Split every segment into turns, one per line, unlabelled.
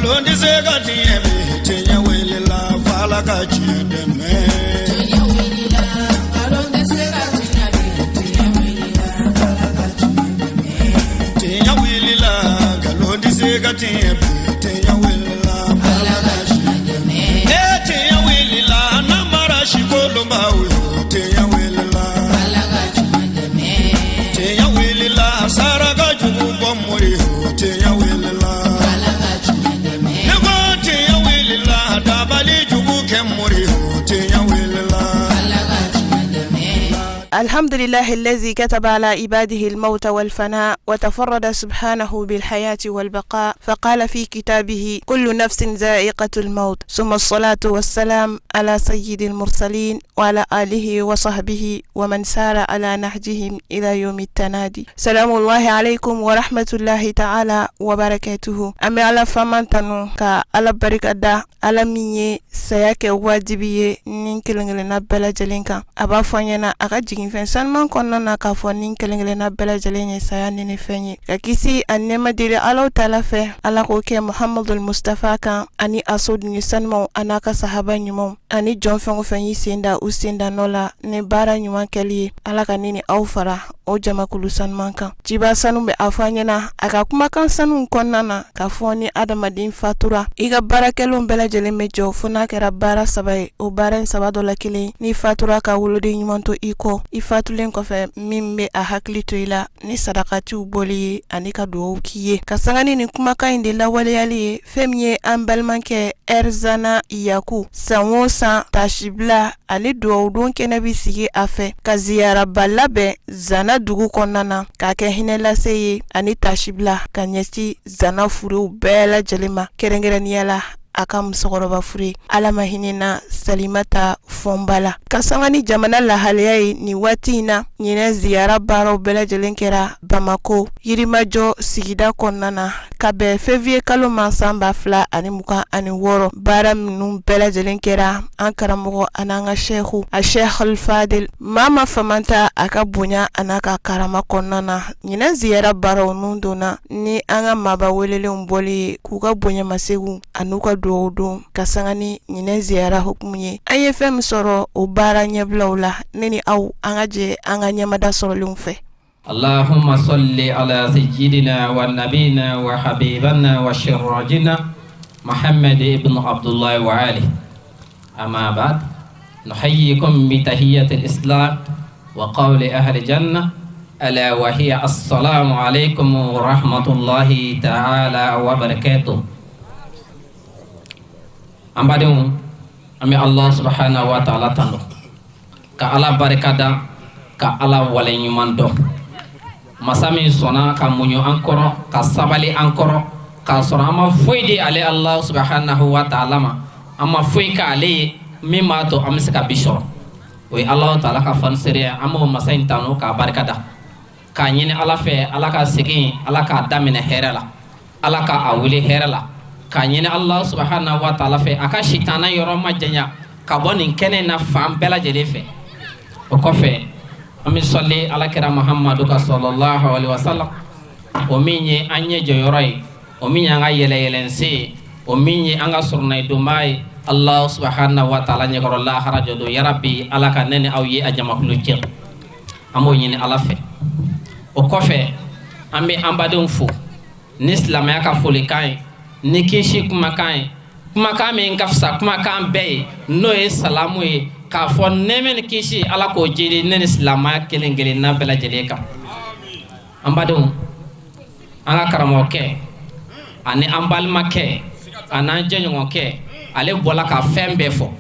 galon di se ga tiebe tenya wele la fala ka chideme tenya wele la galon di se ga tiebe tenya wele la fala ka chideme tenya wele la galon di se ga tiebe tenya wele la fala ka chideme tenya wele la namara shikolo bawo tenya wele la fala ka chideme tenya wele la sara ga jugu bomori tenya wele la
الحمد لله الذي كتب على عباده الموت والفناء وتفرد سبحانه بالحياة والبقاء فقال في كتابه كل نفس ذائقة الموت ثم الصلاة والسلام على سيد المرسلين وعلى آله وصحبه ومن سار على نهجهم إلى يوم التنادي. سلام الله عليكم ورحمة الله تعالى وبركاته. أمي على فمانتنو كا على بركة دا على ميني سياك واجبية نينكلنغلنا بلا جلينكا أبا فانينا أغاجين فنسان كنا نكافو نينكلنغلنا بلا جليني سياني نفني كاكيسي أنما ديري على تلافي على كوكي محمد المصطفى كان أني أصود نيسان مو أناكا صحابا نيمو أني جون فنغو فني سيندا usinda nola ne bara nyuman kali ala kanini aufara o jama kulusan manka jiba sanu be afanyana aka kuma kan sanu konnana ka foni adamadin fatura iga barakelo bela jele mejo fona kera bara sabai o baran sabado la kili ni fatura ka wuludi nyumanto iko ifatulen ko fe mimbe a haklito ila ni sadakati uboli anika do kiye kasangani ni kuma ka inde la wale yali femye ambalmanke erzana iyaku sanwosa tashibla ali do don kenabi sigi afe ka ziyara balabe zana dugu konnana ka ke hinela seye ani tashibla ka nyesi zana furu bela jelema kerengere yala aka musokoroba fure alama hinina salimata fombala kasangani jamana la haliyai ni watina nyine ziyara baro bela jelenkera Bamako yirimajo sigida konnana kabe fevrier kalo mansamba fla ani muka ani woro bara minun bela jelenkera an karamogo ananga sheikhu a sheikh al-fadil mama famanta aka bonya anaka karama konnana nyine ziyara baro nundona ni anga maba welele mboli kuga bonya masegu anuka do kasangani nyine ziyara hukmunye ayefem soro o bara nyeblawla neni aw angaje anga nyamada soro lumfe.
اللهم صل على سيدنا ونبينا وحبيبنا وشراجنا محمد ابن عبد الله وآله. أما بعد نحييكم بتحية الإسلام وقول أهل الجنة ألا وهي السلام عليكم ورحمة الله تعالى وبركاته. أمبادون أمي الله سبحانه وتعالى تنو كألا بركادا كألا ولي يماندو masami sona ka munyo ankoro ka sabali ankoro ka sona ama foidi ale Allah subhanahu wa ta'ala ma ama foi ka ale mima to amsika bishoro we Allah ta'ala ka fan seriya amo masain tanu ka barkada ka nyine ala fe ala ka sigi ala ka damine herala ala ka awili herala ka nyine Allah subhanahu wa ta'ala fe aka shitana yoro majanya ka bonin kene na fam bela jele fe o ko fe ami salli ala kira Muhammadu sallallahu alaihi wasallam o minye anye joyorai o minye anga yele o minye anga surnay dumay Allah subhanahu wa ta'ala nyakoro la harajo do ya rabbi ala ka nene awye ajama hulu cer amo nyine ala fe o kofe ambe ambadon fu ni islam ya ka fuli kai ni kishi kuma kai kuma kame ngafsa kuma kan be no e salamu e ka fo nemen kishi ala ko jiri nen islama kelengele na bela jeleka ambadon anga karamo ke ani ambal make ana jenyo ke ale bola ka fembe fo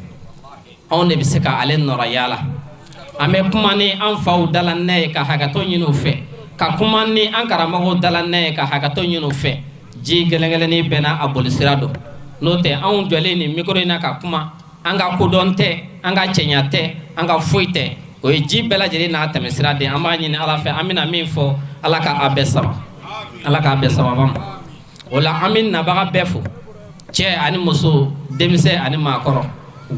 on ne biseka ale nora yala ame kuma ni an faw dalan ne ka hagato nyinu fe ka kuma ni an karamo dalan ne ka hagato nyinu fe ji gelengele ni bena abolisirado note an jole ni mikro ina ka kuma anga kudonte anga chenyate anga fuite o ji bela jeri na tamesira de amani ni ala fe amina min fo ala ka abesaba bam wala amin na baga befo che ani muso demise ani makoro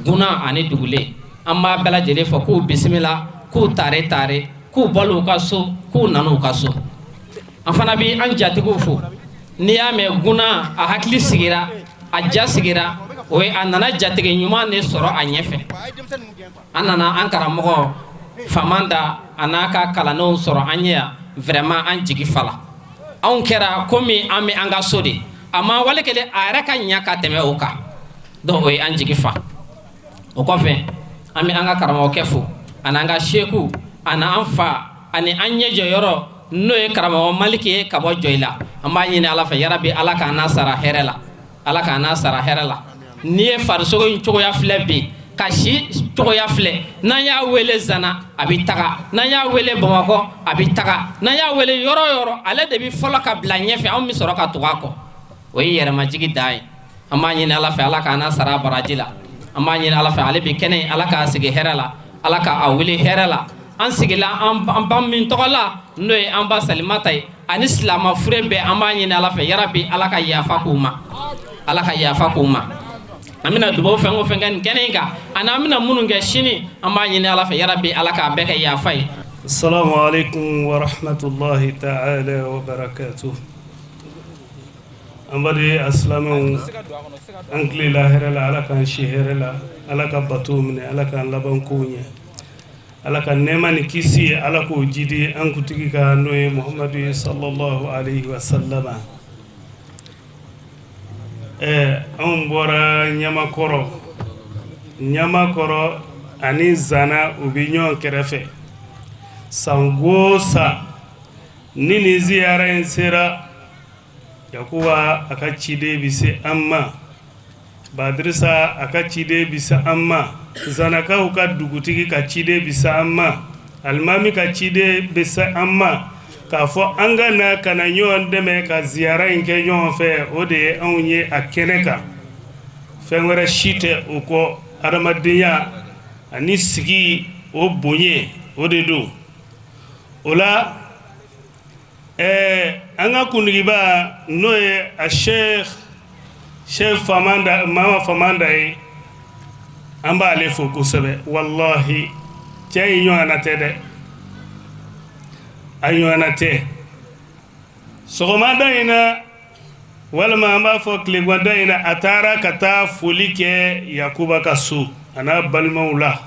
guna ani dugule amma bela jeri fo ku bismillah ku tare ku bolu kaso ku nanu kaso afana bi an jatigo fo ni ya me guna a hakli sigira a jasigira o ye a nana jatigɛ ɲuman de sɔrɔ a ɲɛfɛ an nana an karamɔgɔ famanda a n'a ka kalandenw sɔrɔ an ɲɛ yan vraiment an jigi fala anw kɛra komi an bɛ an ka so de a ma wale kelen a yɛrɛ ka ɲa ka tɛmɛ o kan donc o ye an jigi fa o kɔfɛ an bɛ an ka karamɔgɔkɛ fo ani an ka seku ani an fa ani an ɲɛjɔ yɔrɔ n'o ye karamɔgɔ maliki ye ka bɔ jɔyi la an b'a ɲini ala fɛ yarabi ala k'an n'a sara hɛrɛ la ala k'an n'a sara hɛrɛ la n'i ye farisogo in cogoya filɛ bi ka si cogoya filɛ n'an y'a wele zana a bɛ taga n'an y'a wele bamakɔ a bɛ taga n'an y'a wele yɔrɔ o yɔrɔ ale de bɛ fɔlɔ ka bila ɲɛfɛ anw bɛ sɔrɔ ka tugu a kɔ o ye yɛrɛmajigi dan ye an b'a ɲini ala fɛ ala k'an n'a sara baraji la an b'a ɲini ala fɛ ale bɛ kɛnɛ ala k'a sigi hɛrɛ la ala k'a wele hɛrɛ la an sigila an ba min tɔgɔ la n'o ye an ba salimata ye ani silama fure bɛɛ an b'a ɲini ala fɛ yarabi ala ka yafa k'u ma ala ka yafa k'u ma an bɛna dubawu fɛn o fɛn kɛ nin kɛnɛ in kan ani an bɛna minnu kɛ sini an b'a ɲini ala fɛ yarabi ala k'a bɛɛ kɛ yafa ye.
Assalamu alaikum wa rahmatullahi ta'ala wa barakatuh. An bari asilamɛw an tilela hɛrɛ la ala k'an si hɛrɛ la ala ka bato minɛ ala k'an laban kow ɲɛ ala ka nɛɛma ni kisi ala k'o jidi an kuntigi ka n'o ye muhamadu sallallahu alaihi wa sallama. Anw bɔra ɲamakɔrɔ ani zana u bɛ ɲɔgɔn kɛrɛfɛ san o san ni nin ziyara in sera Yakuba a ka ciden bɛ se an ma Badrisa a ka ciden bɛ se an ma Zanakaw ka dugutigi ka ciden bɛ se an ma Alimami ka ciden bɛ se an ma k'a fɔ an ka na ka na ɲɔgɔn dɛmɛ ka ziyara in kɛ ɲɔgɔn fɛ o de ye anw ye a kɛnɛ kan fɛn wɛrɛ si tɛ o kɔ adamadenya ani sigi o bonya o de don o la an ka kuntigiba n'o ye a Sheikh Mama Famanda ye an b'ale fo kosɛbɛ wallahi cɛ in ɲɔgɔnna tɛ dɛ a ɲɔgɔnna tɛ sɔgɔmada in na walima an b'a fɔ tilegɔnda in na a taara ka taa foli kɛ Yakuba ka so a n'a balimaw la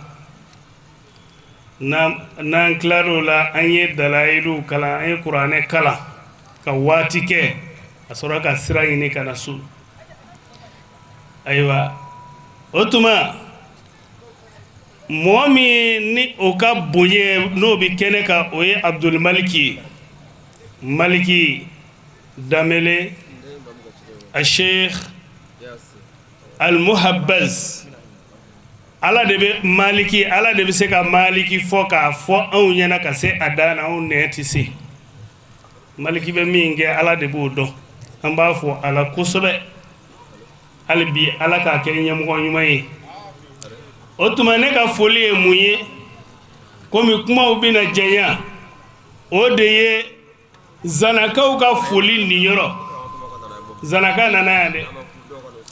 n'an tilar'o la an ye dalayilu kalan an ye kuranɛ kalan ka waati kɛ a sɔrɔ ka sira ɲini ka na so ayiwa o tuma mɔgɔ min ni o ka bonya n'o bɛ kɛnɛ kan o ye Abdul Maliki Damele a Sheikh Al-Muhabbaz ala de bɛ Maliki ala de bɛ se ka Maliki fɔ k'a fɔ anw ɲɛna ka se a dan na anw nɛ tɛ se Maliki bɛ min kɛ ala de b'o dɔn an b'a fɔ ala kosɛbɛ hali bi ala k'a kɛ ɲɛmɔgɔ ɲuman ye o tuma ne ka foli ye mun ye komi kumaw bɛna jɛnya o de ye Zanakaw ka foli nin yɔrɔ Zanaka nana yan dɛ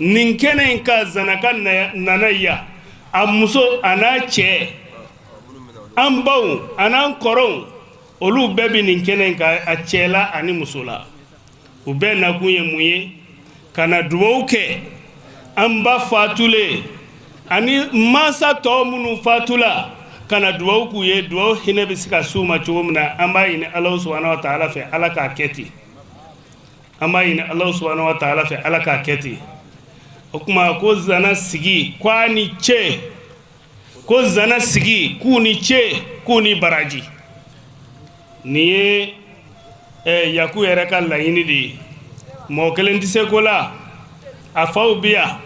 nin kɛnɛ in ka Zanaka nana yan a muso a n'a cɛ an baw a n'an kɔrɔw olu bɛɛ bɛ nin kɛnɛ in kan a cɛ la ani muso la u bɛɛ nakun ye mun ye ka na dugawu kɛ an ba fatulen ani mansa tɔw minnu fatula ka na dugawu k'u ye dugawu hinɛ bɛ se ka s'u ma cogo min na an b'a ɲini Alahu subahanahu wa ta'ala fɛ ala k'a kɛ ten an b'a ɲini Alahu subahanahu wa ta'ala fɛ ala k'a kɛ ten o kuma ko zana sigi k'a ni ce ko zana sigi k'u ni ce k'u ni baraji nin ye Yaku yɛrɛ ka laɲini de ye mɔgɔ kelen tɛ se ko la a faw bi yan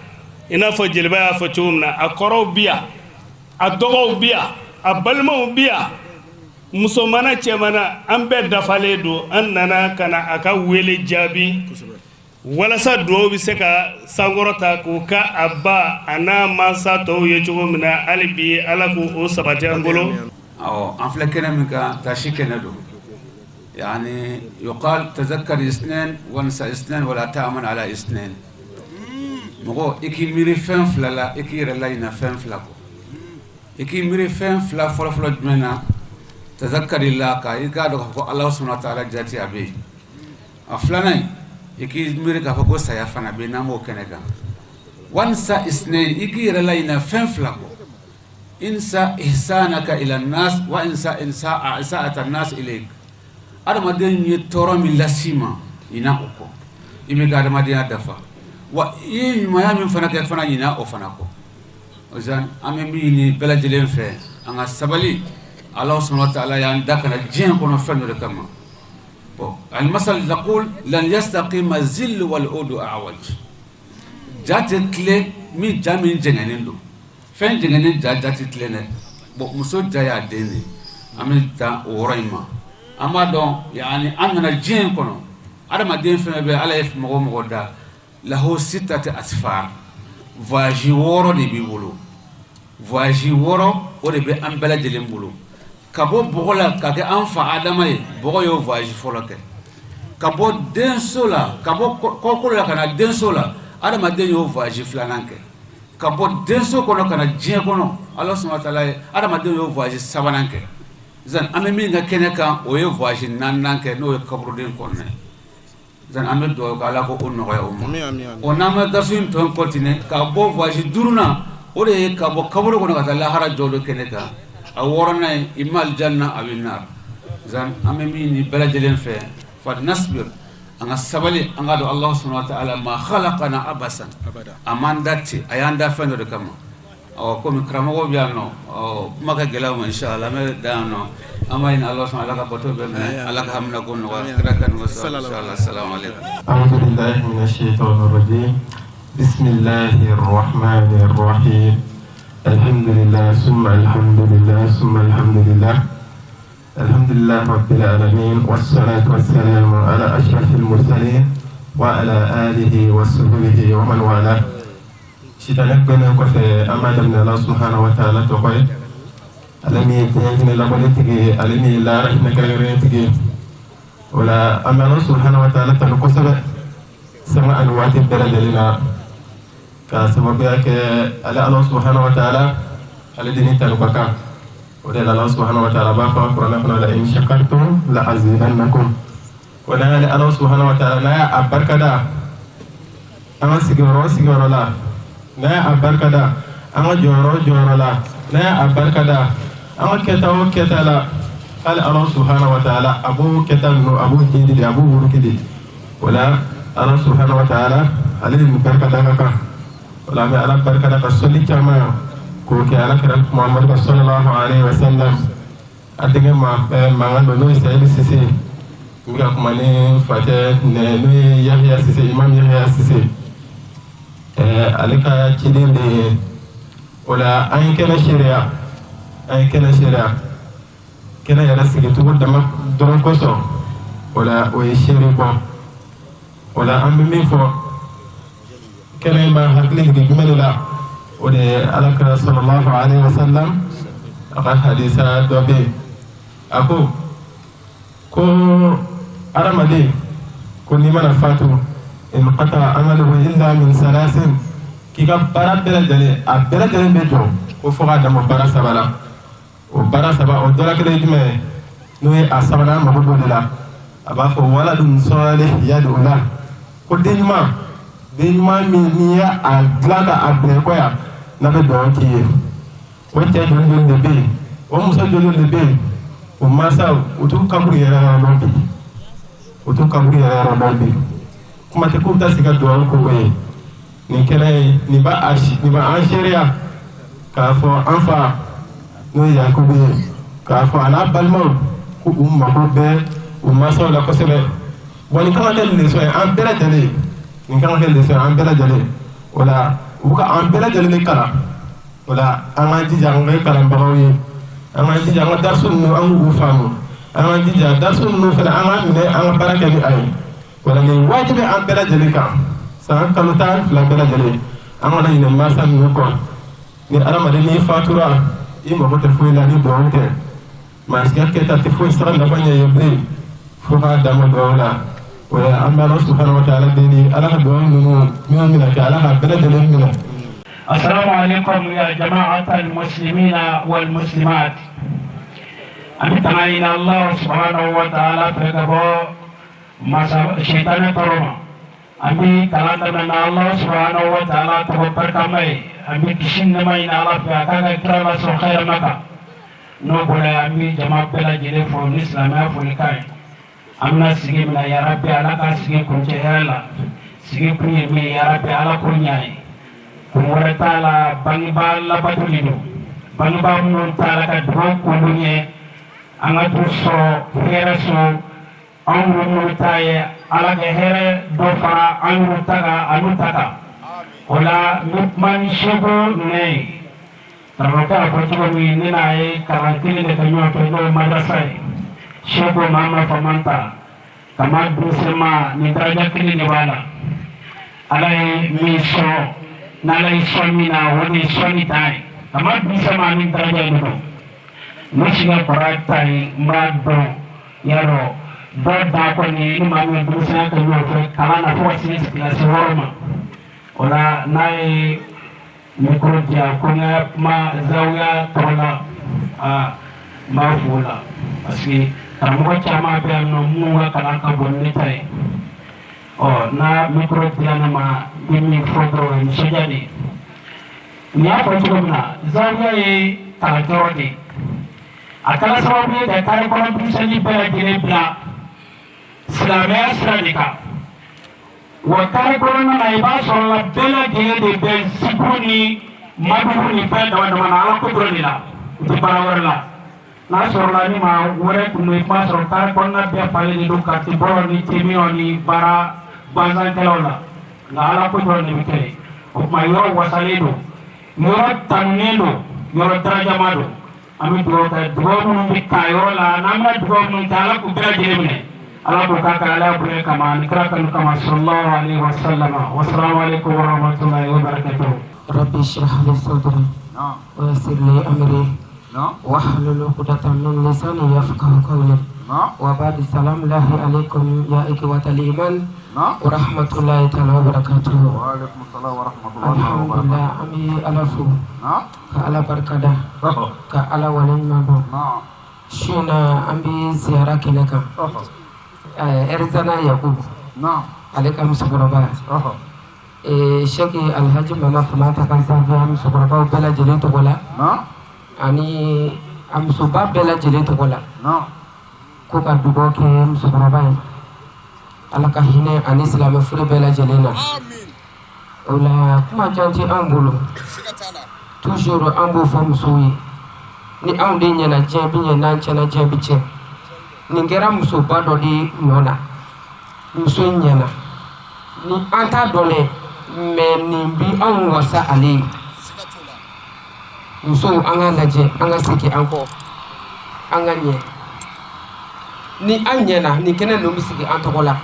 i n'a fɔ jeliba y'a fɔ cogo min na a kɔrɔw bi yan a dɔgɔw bi yan a balimaw bi yan muso mana cɛ mana an bɛɛ dafalen don an nana ka na a ka wele jaabi walasa duwawu bɛ se ka sankɔrɔta k'o ka a ba a n'a mansa tɔw ye cogo min na hali bi ala k'o sabati an bolo.
awɔ an filɛ kɛnɛ min kan tasi kɛnɛ don yani yuqal tazakkar isnan wansa isnan wala ta'man ala isnan mɔgɔ i k'i miiri fɛn fila la i k'i yɛrɛ laɲina fɛn fila kɔ i k'i miiri fɛn fila fɔlɔfɔlɔ jumɛn na tazakkarillah ka i k'a dɔn k'a fɔ Alahu subhanahu wa ta'ala jati a bɛ yen a filanan i k'i miiri k'a fɔ ko saya fana bɛ yen n'an b'o kɛnɛ kan وانسى اثنين يجي لنا فنفلكو انسى إحسانك إلى الناس وانسى إساءة الناس إليك أدم دين يتورم اللسيما يناقوكو يمي قادم دين دفا وإن ما يمين فنك يفنا يناقو فنكو وزان أمي بلجلين في أنا السبلي الله سبحانه وتعالى يندكنا جين كنا فنو كما المثل يقول لن يستقيم الذل والعود أعوج جاتت لي مي جامين جنانين دو فين جنانين جاتت لنا مسود جايا ديني أمي تا وريما أما دون يعني أنا جين كنا أنا ما دين فينا على إف مغو دا له 6 أسفار voyage woro de bi bolo voyage woro o de be am bela de lembolo kabo bogola ka ke anfa adama ye bogo yo voyage foloke kabo densola kabo kokola kana densola adama den yo voyage flananke kabo denso kono kana jien kono Allah subhanahu wa ta'ala adama den yo voyage sabananke zan amemi nga keneka o yo voyage nananke no yo kabro den konne zan amet do kala ko on noya on nama gasun ton continue ka bo voyage duruna o de ka bo kabro ko ngata la hara jodo keneka a worona imal janna awinar zan amemi ni balajelen fe fa nasbir anga sabali anga do Allah subhanahu wa ta'ala ma khalaqana abasan amandati ayanda fendo de kama o ko mi kramo go biano o maka gelaw inshallah me dano أمين الله سبحانه وتعالى بطوبة الله كهمنا كون وكركن وصل إن شاء الله السلام عليكم.
أعوذ بالله من الشيطان الرجيم. بسم الله الرحمن الرحيم. الحمد لله ثم الحمد لله ثم الحمد لله. الحمد لله رب العالمين والصلاة والسلام على أشرف المرسلين وعلى آله وصحبه ومن والاه. شيطانك بنا كفى أمانة من الله سبحانه وتعالى تقول. alami tiñañine labale tigi alami laara hina kagare tigi wala amana subhanahu wa ta'ala tan ko sabe sama an wati beradelina ka sababu yake ala Allah subhanahu wa ta'ala ala dini tan ko ka wala Allah subhanahu wa ta'ala ba fa qur'ana fa la in shakartum la azidannakum wala ala Allah subhanahu wa ta'ala la abarkada ama sigoro la la abarkada ama joro la la abarkada ama keta la qala Allah subhanahu wa ta'ala abu ketanu abu jindi abu burukidi wala Allah subhanahu wa ta'ala alayhi barkada ka wala ma ala barkada ka soli chama ko ke ala kara Muhammad sallallahu alaihi wasallam adenge ma ngando no Sayyid Sisi miga kuma ne fate ne no Yahya Sisi imam Yahya Sisi alika chidinde wala an kana sharia kena yara sigi tugu dama doron koso wala o ye sheri bon wala an bɛ min fɔ kena ma hakili jigin jumɛn de la o de ye alakira sallallahu alaihi wasallam a ka hadisa dɔ bɛ yen a ko adamaden ko n'i mana fatu in qata amaluhu illa min salasin k'i ka baara bɛɛ lajɛlen a bɛɛ lajɛlen bɛ jɔ ko fo k'a dama baara saba la o baara saba o dɔla kelen jumɛn ye n'o ye a sabanan mago b'o de la a b'a fɔ waladun salih yad'u la ko den ɲuman min n'i y'a dilan ka a bɛn kɔya n'a bɛ dugawu k'i ye o cɛ joli de bɛ yen o muso joli de bɛ yen o mansaw u t'u kaburu yɛrɛ yɔrɔ dɔn bi kuma tɛ k'u bɛ taa se ka dugawu k'o ye nin kɛnɛ ye nin b'an seereya k'a fɔ an fa n'o ye Yakubu ye k'a fɔ a n'a balimaw ko u mago bɛ u mansaw la kosɛbɛ bon nin kan ka kɛ leçon ye an bɛɛ lajɛlen o la u ka an bɛɛ lajɛlen de kalan o la an k'an jija an ka kɛ kalanbagaw ye an k'an jija an ka darisu ninnu an k'u faamu an k'an jija darisu ninnu fana an k'a minɛ an ka baara kɛ ni a ye o la nin wajibi an bɛɛ lajɛlen kan san kalo 12 bɛɛ lajɛlen an kana ɲinɛ mansa ninnu kɔ ni adamaden n'i fatura i mago tɛ foyi la ni dugawu tɛ maasiya kɛta tɛ foyi sira nafa ɲɛ ye bilen fo k'a dama dugawu la o la an bɛ Ala subhanahu wa ta'ala deli Ala ka dugawu ninnu minnu bɛna kɛ Ala ka bɛɛ lajɛlen minɛ.
السلام عليكم يا جماعة المسلمين والمسلمات. أمتعين الله سبحانه وتعالى فكبو شيطان تروما Ami kalanda na Allah subhanahu wa ta'ala tawabar kamai ami kishin nama ina Allah fi akaga kirala so khair maka no bola ami jama bela jere fo islamia fo kai amna sige mina ya rabbi ala ka sige kunce yalla sige kunye mi ya rabbi ala kunyai kumura taala bangi ba la batulido bangi ba mun taala ka dro kunye anga tu so hera so amru mun taye ala ke here do fara amru taga anu taga ola nutman shego nei tarota ko to mi nina e karantini de kanyo to no madrasai shego mama famanta kama dusema ni daraja kili ni wala alai mi so nalai somina woni somi tai kama dusema ni daraja ndo mushiga koratai mado yaro do da ko ni mama dusena ko yo ko kala na fo sini la horma ola nai mikro dia konya ma zawya tola ma fula parce karamɔgɔ caman bɛ yan nɔ minnu ka kalan ka bon ne ta ye na mikro dia na ma bɛ min fɔ dɔrɔn nisɔndiya de n y'a fɔ cogo min na zawya ye kalankɛyɔrɔ de ye a kɛra sababu ye ka kare kɔnɔ denmisɛnnin bɛɛ lajɛlen bila silamɛya sira de kan wa kare kɔnɔna na i b'a sɔrɔ la bɛɛ lajɛlen de bɛ sikuru ni madugu ni fɛn dama dama na ala ko dɔrɔn de la u tɛ baara wɛrɛ la n'a sɔrɔla ni maa wɛrɛ tun bɛ i b'a sɔrɔ kare kɔnɔna bɛɛ falen de don kati bɔrɔ ni temiyɔ ni baara gansankɛlaw la nka ala ko dɔrɔn de bɛ kɛ o tuma yɔrɔ wasalen don yɔrɔ tanunen don yɔrɔ darajama don an bɛ dugawu kɛ dugawu minnu bɛ k'a yɔrɔ la n'an bɛna dugawu minnu kɛ ala k'u bɛɛ lajɛlen minɛ ala k'o k'a kɛ ala bonya kama ni kira kanu kama sallallahu alaihi wa sallam wa assalamu alaikum wa rahmatullahi wa barakatuh.
Rabbi shrah li sadri wa yassir li amri wahlul 'uqdatam min lisani yafqahu qawli wa ba'd salam lahi alaikum ya ikhwatal iman wa rahmatullahi ta'ala wa barakatuh.
Wa alaikum assalam wa rahmatullahi wa barakatuh.
Alhamdulillah ami alafu ka ala barkada ka ala walin mabo shina ambi ziyara kinaka erzana yakub alaikum salam Sheki Alhaji Mama Famanta kan safiya musukuraba bela jeli togola ani amusuba bela jeli togola ko ka dugo ke musukuraba ye ala ka hinɛ ani silamɛ furu bela jeli na ola kuma janti an bolo toujours an b'o fɔ musow ye ni anw de ɲɛna diɲɛ bi ɲɛ n'an tiɲɛna diɲɛ bi tiɲɛ nin kɛra musoba dɔ de nɔ na muso ɲɛna ni an t'a dɔn dɛ mais nin bi anw wasa ale ye musow an ka lajɛ an ka segin an kɔ an ka ɲɛ ni an ɲɛna nin kɛnɛ ninnu bɛ sigi an tɔgɔ la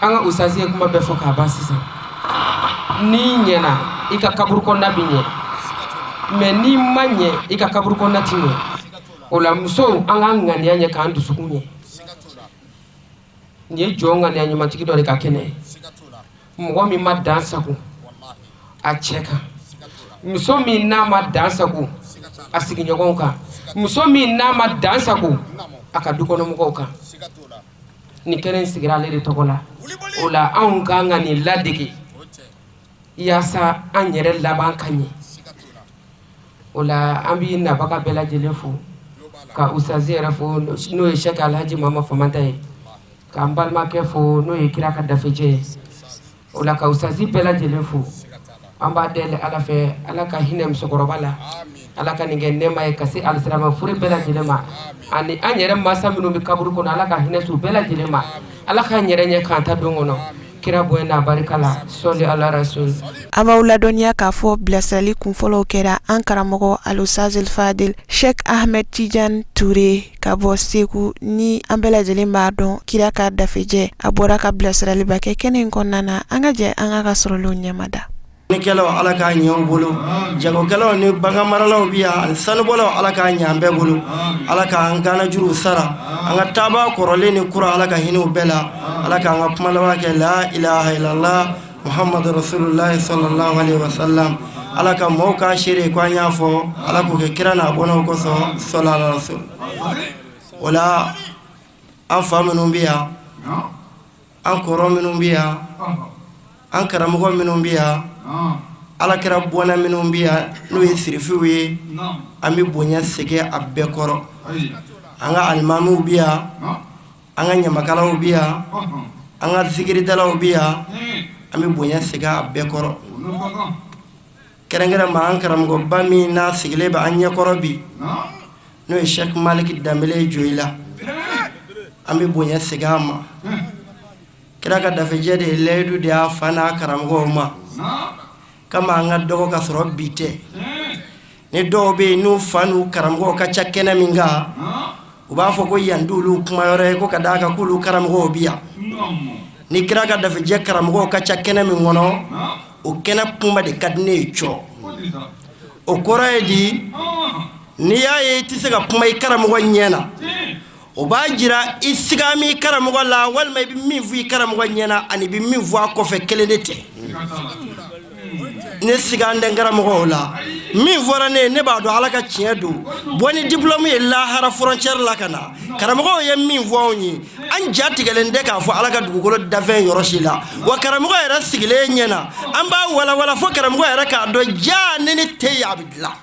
an ka usazi ye kuma bɛɛ fɔ k'a ban sisan n'i ɲɛna i ka kaburu kɔnɔna bɛ ɲɛ mais n'i ma ɲɛ i ka kaburu kɔnɔna ti ɲɛ o la musow an ka ŋaniya ɲɛ k'an dusukun ɲɛ nin ye jɔn ŋaniya ɲumatigi dɔ de ka kɛnɛ ye mɔgɔ min ma dan sago a cɛ kan muso min n'a ma dan sago a sigiɲɔgɔnw kan muso min n'a ma dan sago a ka dukɔnɔmɔgɔw kan nin kɛnɛ in sigira ale de tɔgɔ la o la anw kan ka nin ladege yaasa an yɛrɛ laban ka ɲɛ o la an b'i nabaga bɛɛ lajɛlen fo ka usazi yɛrɛ fo n'o ye Sheki Alhaji Mama Famanta ye k'an balimakɛ fo n'o ye kira ka dafejɛ ye o la ka usazi bɛɛ lajɛlen fo an b'a deli ala fɛ ala ka hinɛ musokɔrɔba la ala ka nin kɛ nɛɛma ye ka se alisirama fure bɛɛ lajɛlen ma ani an yɛrɛ masa minnu bɛ kaburu kɔnɔ ala ka hinɛ su bɛɛ lajɛlen ma ala ka n yɛrɛ ɲɛ k'an ta don kɔnɔ kira bonya n'a barika la sɔli ala rasul.
An b'aw ladɔnniya k'a fɔ bilasirali kunfɔlɔw kɛra an karamɔgɔ Alustaz Fadil Sheikh Ahmed Tidiane Touré ka bɔ Segu ni an bɛɛ lajɛlen b'a dɔn kira ka dafejɛ a bɔra ka bilasiraliba kɛ kɛnɛ in kɔnɔna na an ka jɛ an ka sɔrɔlenw ɲɛmada.
Kɛlaw ala k'a ɲɛ bolo jagokɛlaw ni bagan maralaw bi yan ani sanubɔlaw ala k'a ɲɛ an bɛɛ bolo ala k'an gana juruw sara an ka taaba kɔrɔlen ni kura ala ka hinɛw bɛɛ la ala k'an ka kuma laban kɛ la ilaha illallah muhammadu rasulullah sallallahu alaihi wasallam ala ka mɔɔw k'an seere ko an y'a fɔ ala k'o kɛ kira n'a bɔnaw kosɔn sallallahu alaihi wasallam o la an fa minnu bi yan an kɔrɔ minnu bɛ yan an karamɔgɔ minnu bɛ yan alakira bɔnna minnu bɛ yan n'o ye sirifiw ye an bɛ bonya sɛgɛ a bɛɛ kɔrɔ an ka alimamiw bɛ yan an ka ɲamakalaw bɛ yan an ka zikiridalaw bɛ yan an bɛ bonya sɛgɛ a bɛɛ kɔrɔ kɛrɛnkɛrɛn ma an karamɔgɔba min n'a sigilen bɛ an ɲɛkɔrɔ bi n'o ye Sheikh Malik Dambele Joyila an bɛ bonya sɛgɛ a ma kira ka dafejɛ de ye layidu de y'a fa n'a karamɔgɔw ma kama an ka dɔgɔ ka sɔrɔ bi tɛ ni dɔw bɛ yen n'u fa n'u karamɔgɔw ka ca kɛnɛ min kan u b'a fɔ ko yan t'olu kumayɔrɔ ye ko ka d'a kan k'olu karamɔgɔw bi yan ni kira ka dafejɛ karamɔgɔw ka ca kɛnɛ min kɔnɔ o kɛnɛ kuma de ka di ne ye cɔ o kɔrɔ ye di n'i y'a ye i tɛ se ka kuma i karamɔgɔ ɲɛ na o b'a jira i siga mi karamɔgɔ la walima i bɛ min fɔ i karamɔgɔ ɲɛ na ani i bɛ min fɔ a kɔfɛ kelen de tɛ ne siga an tɛ karamɔgɔw la min fɔra ne b'a dɔn ala ka tiɲɛ don bɔ ni diplôme ye lahara frontière la ka na karamɔgɔw ye min fɔ anw ye an ja tigɛlen tɛ k'a fɔ ala ka dugukolo dafɛn yɔrɔ si la wa karamɔgɔ yɛrɛ sigilen ɲɛ na an b'a walawala fo karamɔgɔ yɛrɛ k'a dɔn ja ne tɛ yen a bɛ dilan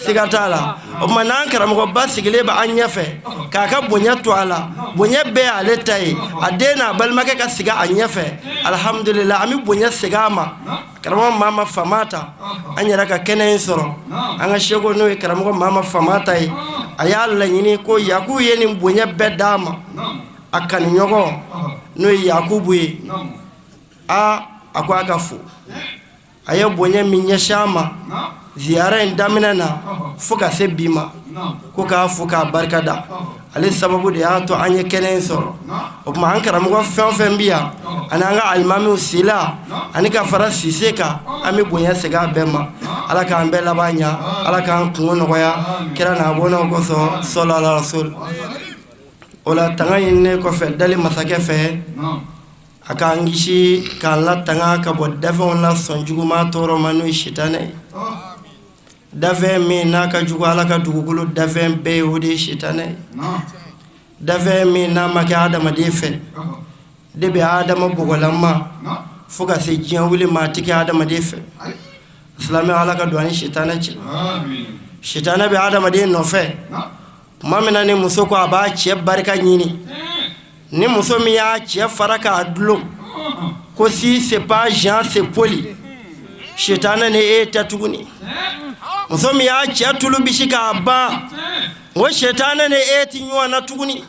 siga t'a la o tuma n'an karamɔgɔba sigilen bɛ an ɲɛfɛ k'a ka bonya to a la bonya bɛɛ y'ale ta ye a den n'a balimakɛ ka sigi a ɲɛfɛ alhamdulillah an bɛ bonya segin a ma karamɔgɔ Mama Famata an yɛrɛ ka kɛnɛ in sɔrɔ an ka seko n'o ye karamɔgɔ Mama Famata ye a y'a laɲini ko Yakubu ye nin bonya bɛɛ d'a ma a kanuɲɔgɔn n'o ye Yakubu ye a ko a ka fo a ye bonya min ɲɛsin a ma ziyara in daminɛ na fo ka se bi ma ko k'a fo k'a barikada ale sababu de y'a to an ye kɛnɛ in sɔrɔ o tuma an karamɔgɔ fɛn o fɛn bɛ yan ani an ka alimamiw sila ani ka fara Sise kan an bɛ bonya segin a bɛɛ ma ala k'an bɛɛ laban ɲa ala k'an kungo nɔgɔya kira n'a bɔnnaw kosɔn sallallahu alaihi wasallam o la tanga ɲininen kɔfɛ dali masakɛ fɛ a k'an kisi k'an latanga ka bɔ dafɛnw la sɔn juguman tɔɔrɔ ma n'o ye sitanɛ ye dafɛn min n'a ka jugu ala ka dugukolo dafɛn bɛɛ ye o de ye sitanɛ ye dafɛn min n'a ma kɛ adamaden fɛ de bɛ adama bɔgɔlama fo ka se diɲɛ wuli ma a tɛ kɛ adamaden fɛ silamɛ ala ka don ani sitanɛ cɛ sitanɛ bɛ adamaden nɔfɛ tuma min na ni muso ko a b'a cɛ barika ɲini ni muso min y'a cɛ fara k'a dulon ko si c'est pas Jean c'est Poli sitanɛ ni e tɛ tuguni muso min y'a cɛ tulu bisi k'a ban o sitanɛ ni e ti ɲɔgɔn na tuguni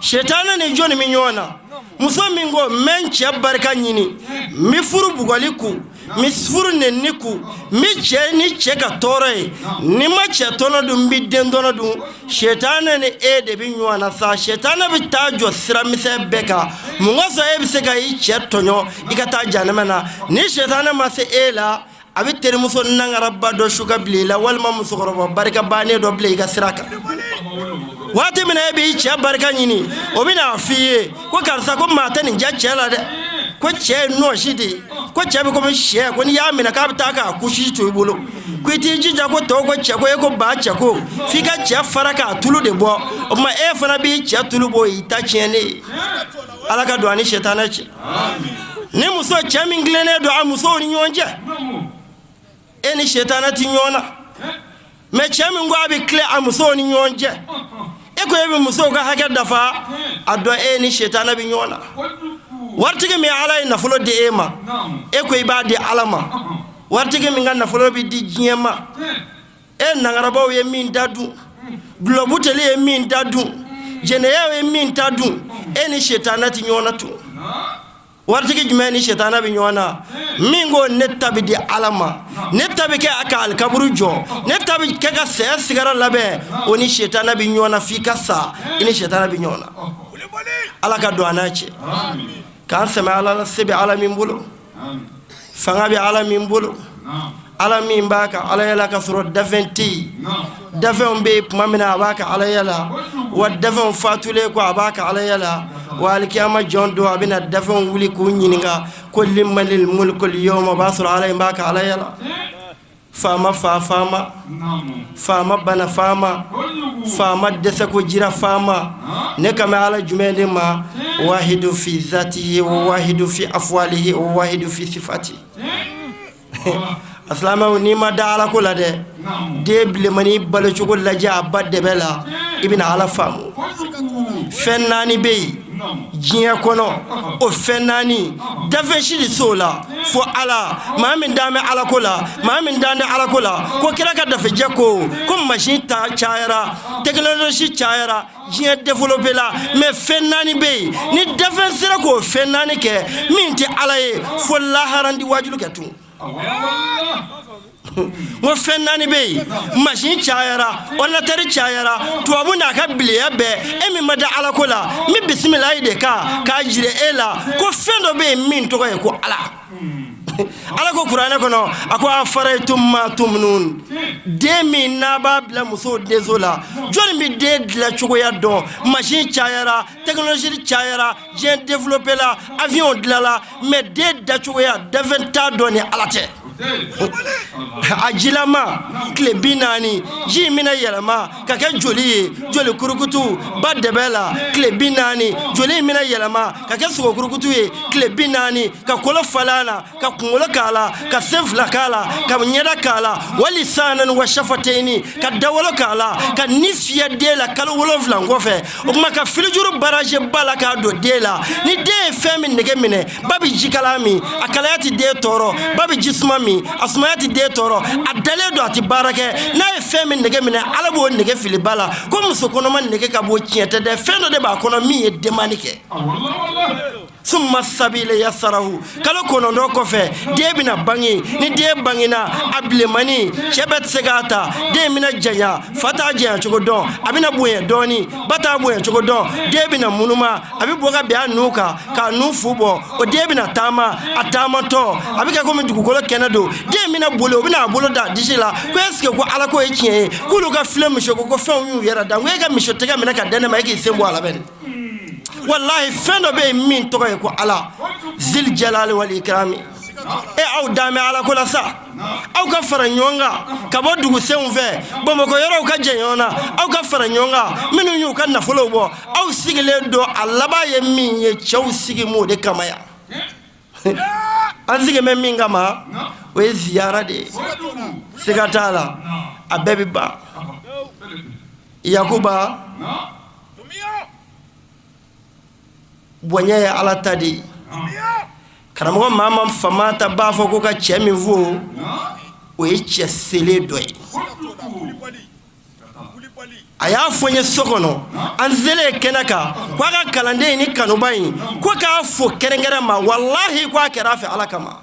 sitanɛ ni jɔnni mi ɲɔgɔn na muso min ko n bɛ n cɛ barika ɲini n bɛ furu bugɔli kun n bɛ furu nɛnini kun n bɛ cɛ ni cɛ ka tɔɔrɔ ye ni ma cɛ tɔnɔ dun n bɛ den tɔnɔ dun sitanɛ ni e de bɛ ɲɔgɔn na sa sitanɛ bɛ taa jɔ sira misɛn bɛɛ kan mun ka sɔn e bɛ se ka i cɛ tɔɲɔ i ka taa jahanama na ni sitanɛ ma se e la a bɛ terimuso nangaraba dɔ su ka bila i la walima musokɔrɔba barika bannen dɔ bila i ka sira kan waati min na e b'i cɛ barika ɲini o bɛ n'a f'i ye ko karisa ko maa tɛ nin diya cɛ la dɛ ko cɛ ye nɔɔsi de ye ko cɛ bɛ komi sɛ ko n'i y'a minɛ k'a bɛ taa k'a kusi to i bolo ko i t'i jija ko tɔw ko cɛ ko e ko ba cɛ ko f'i ka cɛ fara k'a tulu de bɔ o tuma e fana b'i cɛ tulu bɔ i ta tiɲɛnen ye ala ka don ani sitanɛ cɛ ni muso cɛ min tilennen don a musow ni ɲɔgɔn cɛ e ni sitanɛ ti ɲɔgɔn na mɛ cɛ min ko a bɛ tile a musow ni ɲɔgɔn cɛ e ko e bɛ musow ka hakɛ dafa a dɔn e ni sitanɛ bɛ ɲɔgɔn na waritigi min ala ye nafolo di e ma e ko i b'a di ala ma waritigi min ka nafolo bɛ di diɲɛ ma e nangarabaw ye min da dun dulɔbuteli ye min da dun jɛnɛyaw ye min ta dun e ni sitanɛ ti ɲɔgɔn na tun waritigi jumɛn ni sitanɛ bɛ ɲɔgɔn na min ko ne ta bɛ di ala ma ne ta bɛ kɛ a ka alikaburu jɔ ne ta bɛ kɛ ka saya sigara labɛn o ni sitanɛ bɛ ɲɔgɔn na f'i ka sa i ni sitanɛ bɛ ɲɔgɔn na ala ka don a n'a cɛ k'an sɛmɛ ala la se bɛ ala min bolo fanga bɛ ala min bolo ala min b'a ka ala yala ka sɔrɔ dafɛn tɛ yen dafɛnw bɛ yen tuma min na a b'a ka ala yala wa dafɛnw fatulen ko a b'a ka ala yala wa alikiyama jɔn don a bɛna dafɛnw wuli k'u ɲininka ko limanil mulkul yawma o b'a sɔrɔ ala in b'a ka ala yala faama fa faama faama bana faama faama dɛsɛ ko jira faama ne kan bɛ ala jumɛn de ma واحد في ذاته وواحد في أفواله وواحد في صفاته أسلامه نيما دارا كلا ده دبل مني بلوشكو لجا بد بلا ابن على فامو فناني بي جيا كونو او فناني دافشي سولا فو على ما من دام على كلا ما من دام على كلا كو كلا دافجاكو كوم ماشين تا تشايرا تكنولوجي تشايرا جيا ديفلوبي لا مي فناني بي ني دافنسرا كو فناني كي مينتي على فو لا هراندي واجلو كتو mo fennani be machine chayara ordinateur chayara to abuna ka biliya be emi mada ala kola mi bismillah de ka jire ela ko fendo be min to ko ala ala ko qur'ana kono ako afaraytum ma tumnun demi naba bla muso dezola joni mi de la chogoya do machine chayara technologie chayara j'ai développé la avion de la mais de da chogoya daventa doni alate ajilama kle binani ji mina yelama kake joli kurukutu badebela kle binani joli mina yelama kake sugo kurukutu ye kle binani ka kolo falana ka kungolo kala ka sefla kala ka nyeda kala walisanan wa shafataini ka dawolo kala ka nisfiya dela kala wolofla ngofe o kuma ka filijuru barage bala ka do dela ni de femi nege mine babi jikalami akalayati de toro babi jismami asmayati de toro adale do ati barake na femi nege mine alabo nege filibala ko muso kono man nege ka bo chiete de fendo de ba kono mi e demanike summa sabila yasarahu kala kono ndo ko fe de bina bangi ni de bangina ablemani chebet segata de mina janya fata janya chogo don abina buye doni bata buye chogo don de bina munuma abi boga be anuka ka nu fubo o de bina tama atama to abi ka ko mi dugu kolo kenado de mina bolo bina bolo da dijila ko eske ko ala ko ekie kulu ka film shoko ko fe yu yera da ngega mi shotega mina ka dene ma yake sembo ala ben wallahi fendo be min to ko ala zil jalali wal ikrami e aw dame ala ko la sa aw ka fara nyonga ka bo dugu sen fe bomo ko yoro ka jenyona aw ka fara nyonga minu yu ka na folo bo aw sigile do alla ba ye min ye chaw sigi mo de kamaya an sige men min gama we ziyara de sigatala abebi ba yakuba bonye ala tadi karamo mama famata bafo ko ka chemi vo o eche sele doy aya fonye sokono anzele kenaka kwa ka kalande ni kanubai ko ka fo kerengere ma wallahi kwa kerafe ala kama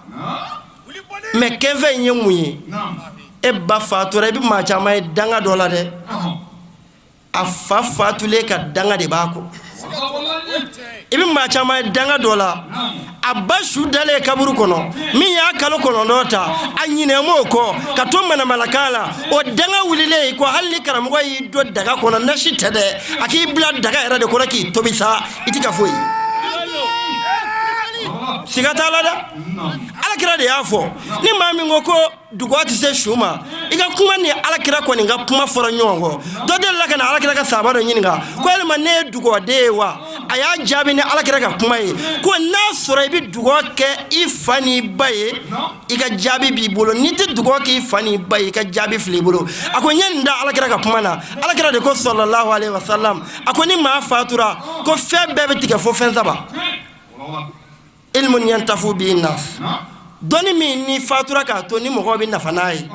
me keve nyemuyi e ba fatura bi ma chama danga dola de afa fatule ka danga de bako ibi ma chama danga dola abashu dale kaburu kono mi ya kalo kono nota anyine moko katomba na malakala o danga wulile ko halli karamugo yi do daga kono nashi tede aki bla daga era de kono ki tobisa itika foyi sigata la da alakira de yafo ni mami ngoko dugwati se shuma iga kuma ni alakira ko ni ga kuma foro nyongo do de la kana alakira ka sabaro nyinga ko elma ne dugo dewa aya jabi ni alakira ka kuma yi ko na sura bi dugo ke ifani baye iga jabi bi bolo ni te dugo ke ifani baye ka jabi fili bolo ako nyanda alakira ka kuma na alakira de ko sallallahu alaihi wasallam ako ni ma fatura ko febe bitike fo fenzaba ilmun yantafu bi nas doni mi ni fatura ka to ni mogo bi nafanai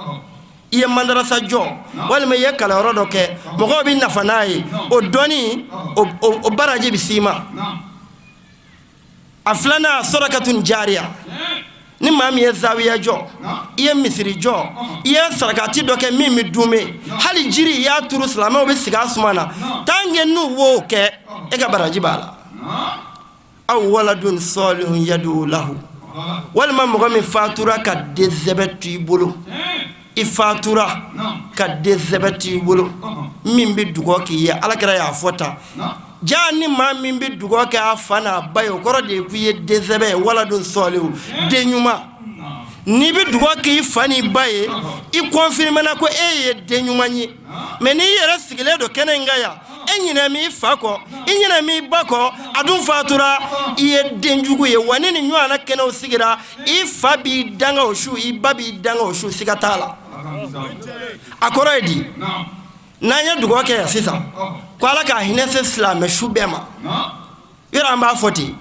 iye mandarasa jo wal me ye kala rodo ke mogo bi nafanai o doni o baraji bisima aflana sarakatun jariya ni mami ye zawiya jo iye misiri jo iye sarakati do ke mimi dume hali jiri ya turu salama be siga sumana tange nu wo ke e ga baraji bala aw waladun salihun yadu lahu walma mogami fatura ka dezebeti bolo ifatura ka dezebeti bolo mimbi dugo ki ya alakira ya fota jani ma mimbi dugo ka afana bayo koro de kuye dezebe waladun salihu denyuma ni bi dugo ki fani baye i confirmer na ko eye denyuma nyi mais ni yere sigile do kenenga ya ɲinɛ mi fa kɔ I ɲinɛ mi ba kɔ a dun fatura I ye den jugu ye wa ni nin ɲɔgɔnna kɛnɛw sigira I fa b'i danga o su I ba b'i danga o su siga t'a la a kɔrɔ ye di n'an ye dugawu kɛ yan sisan ko Ala k'a hinɛ se silamɛ su bɛɛ ma yɔrɔ an b'a fɔ ten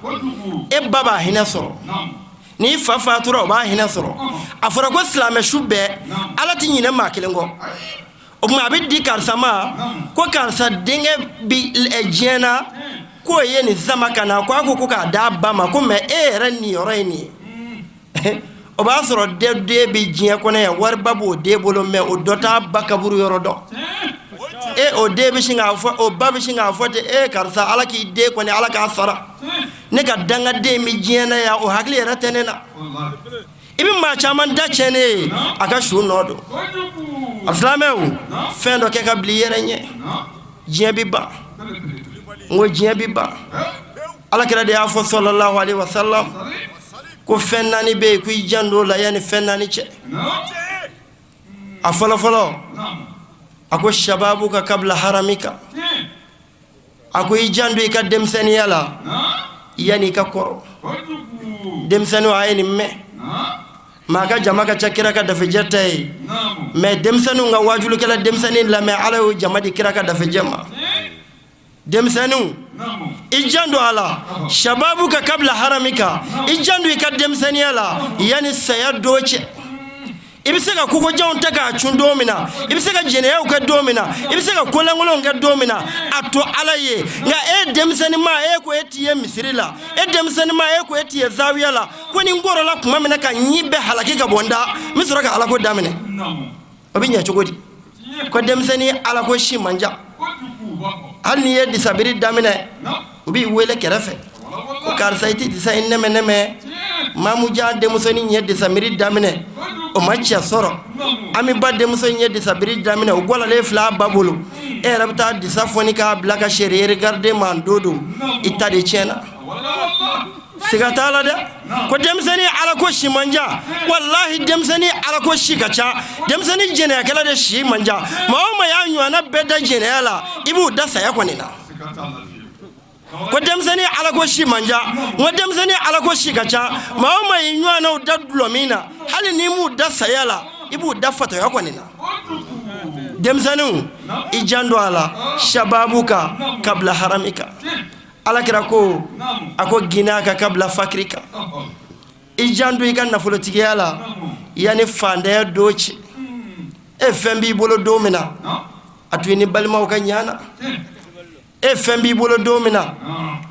e ba b'a hinɛ sɔrɔ ni fa fatura o b'a hinɛ sɔrɔ a fɔra ko silamɛ su bɛɛ Ala tɛ ɲinɛ maa kelen kɔ o tuma a bɛ di karisa ma ko karisa denkɛ bi diɲɛ na k'o ye nin sama ka na ko a ko k'a d'a ba ma ko mɛ e yɛrɛ nin yɔrɔ ye nin ye o b'a sɔrɔ den bɛ diɲɛ kɔnɔ yan wariba b'o den bolo mɛ o dɔ t'a ba kaburu yɔrɔ dɔn o den bɛ sin k'a fɔ o ba bɛ sin k'a fɔ ten karisa Ala k'i den kɔni Ala k'a sara ne ka dangaden bɛ diɲɛ na yan o hakili yɛrɛ tɛ ne na I bɛ maa caman da cɛn ne ye a ka su nɔ don alisilamɛw fɛn dɔ kɛ ka bila I yɛrɛ ɲɛ diɲɛ bɛ ban n ko diɲɛ bɛ ban Alakira de y'a fɔ sallallahu alaihi wasallam ko fɛn naani bɛ yen ko I janto o la yanni fɛn naani cɛ a fɔlɔ fɔlɔ a ko shababuka kabla haramika a ko I janto I ka denmisɛnniya la yanni I ka kɔrɔ denmisɛnninw a ye nin mɛn maa ka jama ka ca kira ka dafejɛ ta ye mɛ denmisɛnninw ka wajulikɛla denmisɛnnin lamɛn Ala y'o jama di kira ka dafejɛ ma denmisɛnninw I janto a la shababuka kabla haramika I janto I ka denmisɛnniya la yanni saya don cɛ I bɛ se ka kokojanw ta k'a cun don min na I bɛ se ka jɛnɛyaw kɛ don min na I bɛ se ka kolankolonw kɛ don min na a to Ala ye nka denmisɛnnin ma ko e t'i ye misiri la denmisɛnnin ma ko e t'i ye zawiya la ko ni n kɔrɔla tuma min na ka ɲi bɛɛ halaki ka bɔ n da n bɛ sɔrɔ ka Ala ko daminɛ o bɛ ɲɛ cogo di ko denmisɛnnin Ala ko si man ca hali n'i ye disabiri daminɛ u b'i wele kɛrɛfɛ ko karisa I tɛ disa I nɛmɛ mamujan denmusonin ye disamiri daminɛ o ma cɛ sɔrɔ ami ba denmuso ye disabiri daminɛ o gwalalen fila ba bolo e yɛrɛ bɛ taa disa fɔni k'a bila ka chérie regarder man dodo I ta de tiɲɛna siga t'a la dɛ ko denmisɛnnin Ala ko si man ca wallahi denmisɛnnin Ala ko si ka ca denmisɛnnin jɛnɛyakɛla de si man ca maa o maa y'a ɲɔgɔnna bɛɛ da jɛnɛya la I b'u da saya kɔni na ko denmisɛnnin Ala ko si man ca n ko denmisɛnnin Ala ko si ka ca maa o maa y'i ɲɔgɔnnaw da dulɔ min na hali n'i m'u da saya la I b'u da fatɔya kɔni na denmisɛnninw I janto a la shababuka kabla haramika Alakira ko a ko ginɛ ka kabla fakirika I janto I ka nafolotigiya la yanni fantanya don cɛ fɛn b'i bolo don min na a to I ni balimaw ka ɲɛ na fɛn b'i bolo don min na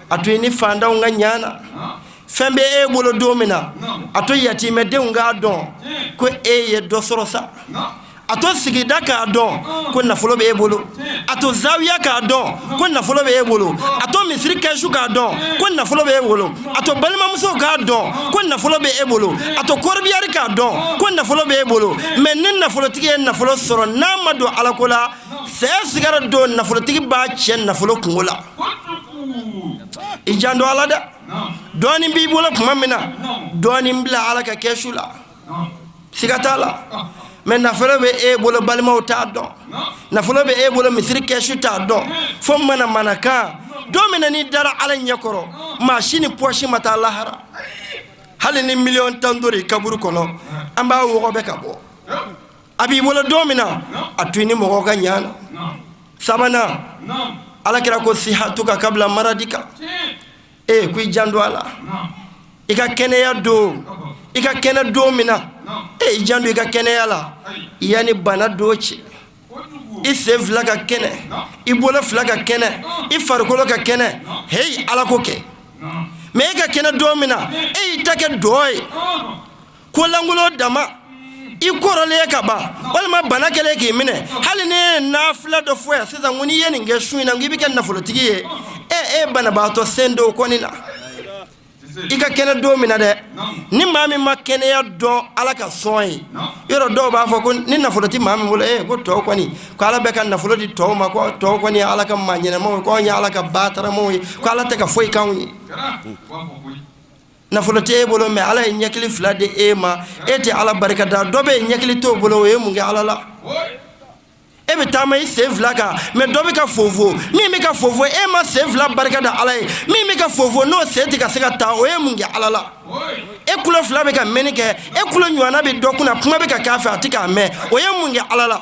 a to I ni fantanw ka ɲɛ na fɛn bɛ bolo don min na a to yatimɛdenw k'a dɔn ko ye dɔ sɔrɔ sa a to sigida k'a dɔn ko nafolo bɛ bolo a to zawiya k'a dɔn ko nafolo bɛ bolo a to misiri kɛsu k'a dɔn ko nafolo bɛ bolo a to balimamuso k'a dɔn ko nafolo bɛ bolo a to kɔrɔbiyari k'a dɔn ko nafolo bɛ bolo mɛ ni nafolotigi ye nafolo sɔrɔ n'a ma don Ala ko la saya sigara don nafolotigi b'a cɛ nafolo kungo la I janto Ala dɛ dɔɔnin b'i bolo tuma min na dɔɔnin bila Ala ka kɛsu la siga t'a la mɛ nafolo bɛ bolo balimaw t'a dɔn nafolo bɛ bolo misiri kɛsu t'a dɔn fo manakan don min na n'i dara Ala ɲɛkɔrɔ maa si ni pɔsi ma taa lahara hali ni miliyɔn 10 dɔrɔ I kaburu kɔnɔ an b'a wɔgɔbɛ ka bɔ a b'i bolo don min na a to I ni mɔgɔw ka ɲɛ na sabanan Alakira ko sihatuka kabla maradika ko I janto a la I ka kɛnɛya don I ka kɛnɛ don min na I janto I ka kɛnɛya la yanni bana don cɛ I sen fila ka kɛnɛ I bolo fila ka kɛnɛ I farikolo ka kɛnɛ heyi Ala ko kɛ mɛ I ka kɛnɛ don min na y'i ta kɛ dɔ ye ko lankolon dama I kɔrɔlen ka ban walima bana kɛlen k'i minɛ hali ni ye nafila dɔ fɔ yan sisan ko n'i ye nin kɛ su in na k'i bɛ kɛ nafolotigi ye banabaatɔ sen don kɔni na I ka kɛnɛ don min na dɛ ni maa min ma kɛnɛya dɔn Ala ka sɔn ye yɔrɔ dɔw b'a fɔ ko ni nafolo tɛ maa min bolo ko tɔw kɔni ko Ala bɛ ka nafolo di tɔw ma ko tɔw kɔni ye Ala ka maa ɲɛnamaw ye ko anw ye Ala ka baataramaw ye ko Ala tɛ ka foyi k'anw ye nafolo tɛ bolo mɛ Ala ye ɲɛkili fila di ma tɛ Ala barika da dɔ bɛ ɲɛkili t'o bolo o ye mun kɛ Ala la e be tama i sen fila kan mais dɔ bɛ ka fofo min bɛ ka fofo e ma sen fila barika da ala ye min bɛ ka fofo n'o sen tɛ ka se ka taa o ye mun kɛ ala la e kulo fila bɛ ka mɛnni kɛ e kulo ɲɔgɔnna bɛ dɔ kunna kuma bɛ ka k'a fɛ a tɛ k'a mɛn o ye mun kɛ ala la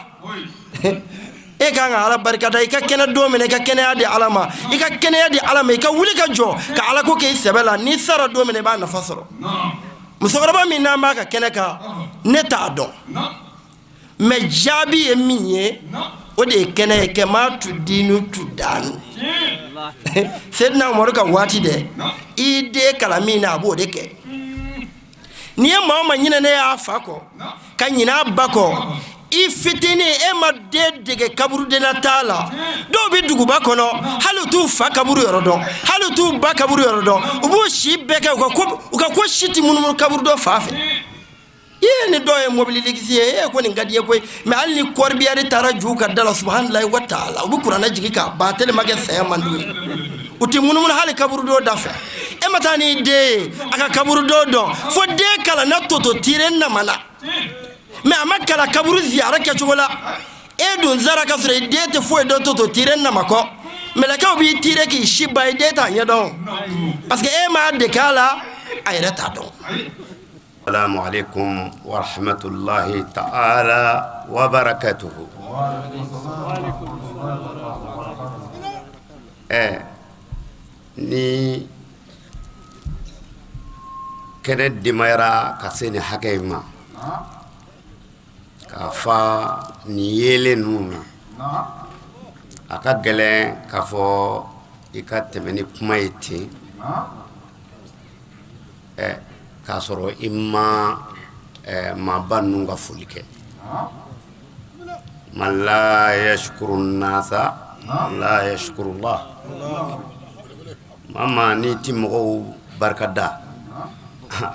e kan ka ala barika da i ka kɛnɛ don min i ka kɛnɛya di ala ma i ka kɛnɛya di ala ma i ka wuli ka jɔ ka ala ko kɛ i sɛbɛ la n'i sara don min i b'a nafa sɔrɔ musokɔrɔba min n'an b'a ka kɛnɛ kan ne t'a dɔn mais jaabi ye min ye o de ye kɛnɛ ye kɛma tu diinu tu daanu Seydina Umaru ka waati dɛ i den kalan min na a b'o de kɛ n'i ye maa o maa ɲinɛ ne y'a fa kɔ ka ɲinɛ a ba kɔ i fitinin e ma den dege kaburudena t'a la dɔw bɛ duguba kɔnɔ hali u t'u fa kaburu yɔrɔ dɔn hali u t'u ba kaburu yɔrɔ dɔn u b'u si bɛɛ kɛ u ka ko si tɛ munumunu kaburu dɔ fa fɛ i ye nin dɔw ye mobilikisi ye e ko nin ka di ye koyi mais hali ni kɔribiyari taara ju ka da la subhanallahi wa taala u bɛ kuranɛ jigi k'a ban tellement que saya man d'u ye u tɛ munumunu hali kaburu dɔ da fɛ e ma taa n'i den ye a ka kaburu dɔ dɔn fo den kalanna toto tire namana mais a ma kalan kaburu ziyara kɛcogo la e dun zara ka sɔrɔ i den tɛ foyi dɔn toto tire nama kɔ mɛlɛkɛw b'i tire k'i si ban i den t'a ɲɛdɔn parce que e m'a dege a la a yɛrɛ t'a dɔn.
Assalamu alaikum wa rahmatullahi ta'ala wa barakatuhu. Ni kene dimayara ka se ni hakɛ ma k'a fa ni yeelen ninnu na a ka gɛlɛn k'a fɔ i ka tɛmɛ ni kuma ye ten k'a sɔrɔ i ma maaba ninnu ka foli kɛ man la yashkuru nasa la yashkuru Allah mama ni ti mɔgɔw barika da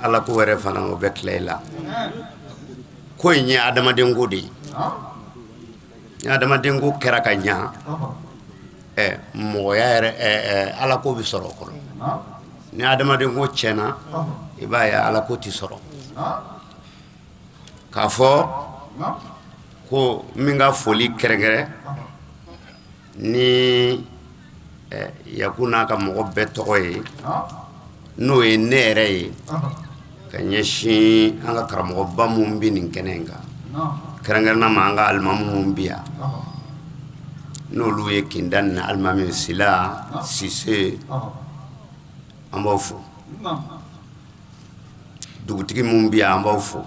ala ko wɛrɛ fana o bɛ tila i la ko in ye adamadenko de ye ni adamadenko kɛra ka ɲa mɔgɔya yɛrɛ ala ko bɛ sɔrɔ o kɔnɔ ni adamadenko tiɲɛna i b'a ye ala ko tɛ sɔrɔ k'a fɔ ko min ka foli kɛrɛnkɛrɛn ni yaku n'a ka mɔgɔ bɛɛ tɔgɔ ye n'o ye ne yɛrɛ ye ka ɲɛsin an ka karamɔgɔba minnu bɛ nin kɛnɛ in kan kɛrɛnkɛrɛnnama ma an ka alimamu minnu bɛ yan n'olu ye kinda ni alimami Sila Sise an b'aw fo dugutigi minnu bɛ yan an b'aw fo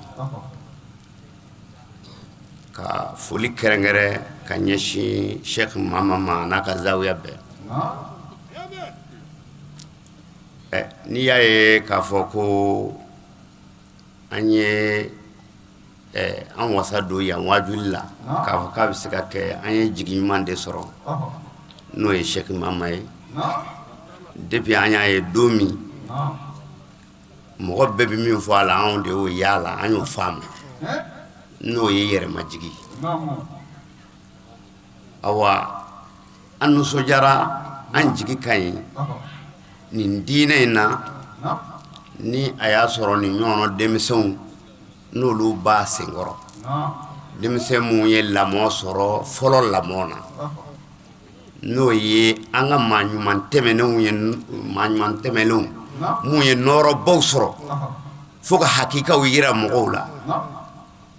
ka foli kɛrɛnkɛrɛn ka ɲɛsin Sheikh Mama ma n'a ka zawiya bɛɛ n'i y'a ye k'a fɔ ko an ye an wasa don yan wajuli la k'a fɔ k'a bɛ se ka kɛ an ye jigi ɲuman de sɔrɔ n'o ye Sheikh Mama ye depuis an y'a ye don min mɔgɔ bɛɛ bɛ min fɔ a la anw de y'o y'a la an y'o faamu n'o ye yɛrɛmajigi awa an nisɔndiyara an jigi ka ɲi nin diinɛ in na ni a y'a sɔrɔ nin ɲɔgɔnna denmisɛnw n'olu b'a senkɔrɔ denmisɛn minnu ye lamɔ sɔrɔ fɔlɔ lamɔ na n'o ye an ka maaɲuman tɛmɛnenw ye maaɲuman tɛmɛnenw mun ye nɔrɔbaw sɔrɔ fo ka hakikaw yira mɔgɔw la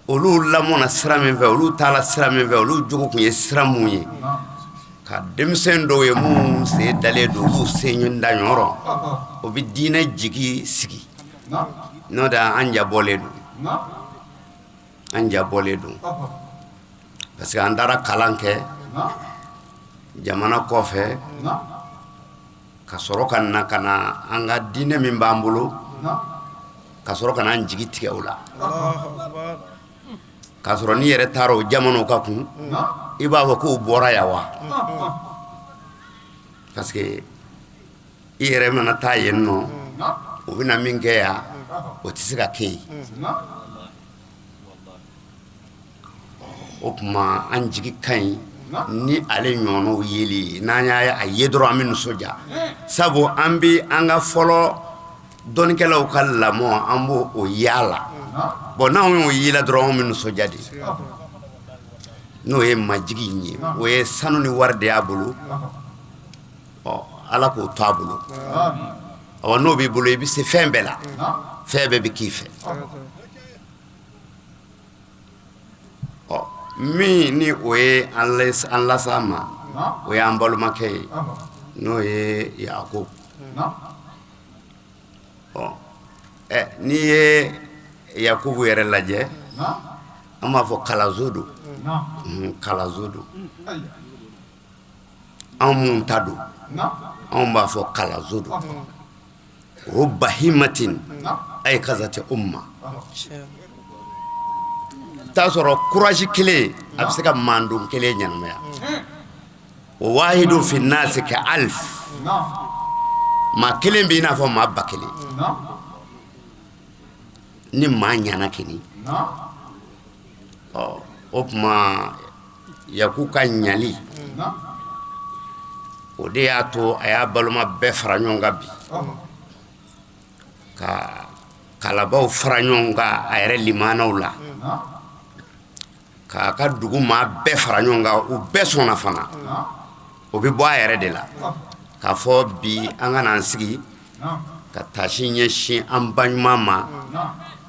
olu lamɔna sira min fɛ olu taala sira min fɛ olu jogo kun ye sira mun ye ka denmisɛn dɔw ye mun sen dalen don olu sen ɲɔnda ɲɔrɔ o bɛ diinɛ jigi sigi n'o tɛ an jabɔlen don parce que an taara kalan kɛ jamana kɔfɛ ka sɔrɔ ka na ka na an ka diinɛ min b'an bolo ka sɔrɔ ka na an jigi tigɛ o la k'a sɔrɔ n'i yɛrɛ taara o jamanaw ka kun i b'a fɔ k'o bɔra yan wa parce que i yɛrɛ mana taa yen nɔ o bɛna min kɛ yan o tɛ se ka kɛ yen o tuma an jigi ka ɲi ni ale ɲɔgɔnnaw yeli ye n'an y'a ye dɔrɔn an bɛ nisɔndiya sabu an bɛ an ka fɔlɔ dɔnnikɛlaw ka lamɔ an b'o o yaala bon n'anw y'o yela dɔrɔn an bɛ nisɔndiya de n'o ye majigi in ye o ye sanu ni wari de y'a bolo ala k'o to a bolo n'o b'i bolo i bɛ se fɛn bɛɛ la fɛn bɛɛ bɛ k'i fɛ min ni o ye an lasa ma o ye an balimakɛ ye n'o ye Yakubu n'i ye Yakubu yɛrɛ lajɛ an b'a fɔ kalazo don kalazo don an mun ta don an b'a fɔ kalazo don rubba himmatin ay kazati umma t'a sɔrɔ courage kelen a bɛ se ka mandon kelen ɲɛnamaya o wahidu fi nasi ka alf maa kelen bɛ i n'a fɔ maa ba kelen ni maa ɲana kini o tuma Yakubu ka ɲali o de y'a to a y'a balima bɛɛ fara ɲɔgɔn kan bi ka kalabaw fara ɲɔgɔn kan a yɛrɛ limanaw la k'a ka dugu maa bɛɛ fara ɲɔgɔn kan u bɛɛ sɔnna fana o bɛ bɔ a yɛrɛ de la k'a fɔ bi an ka n'an sigi ka taasi ɲɛsin an baɲuman ma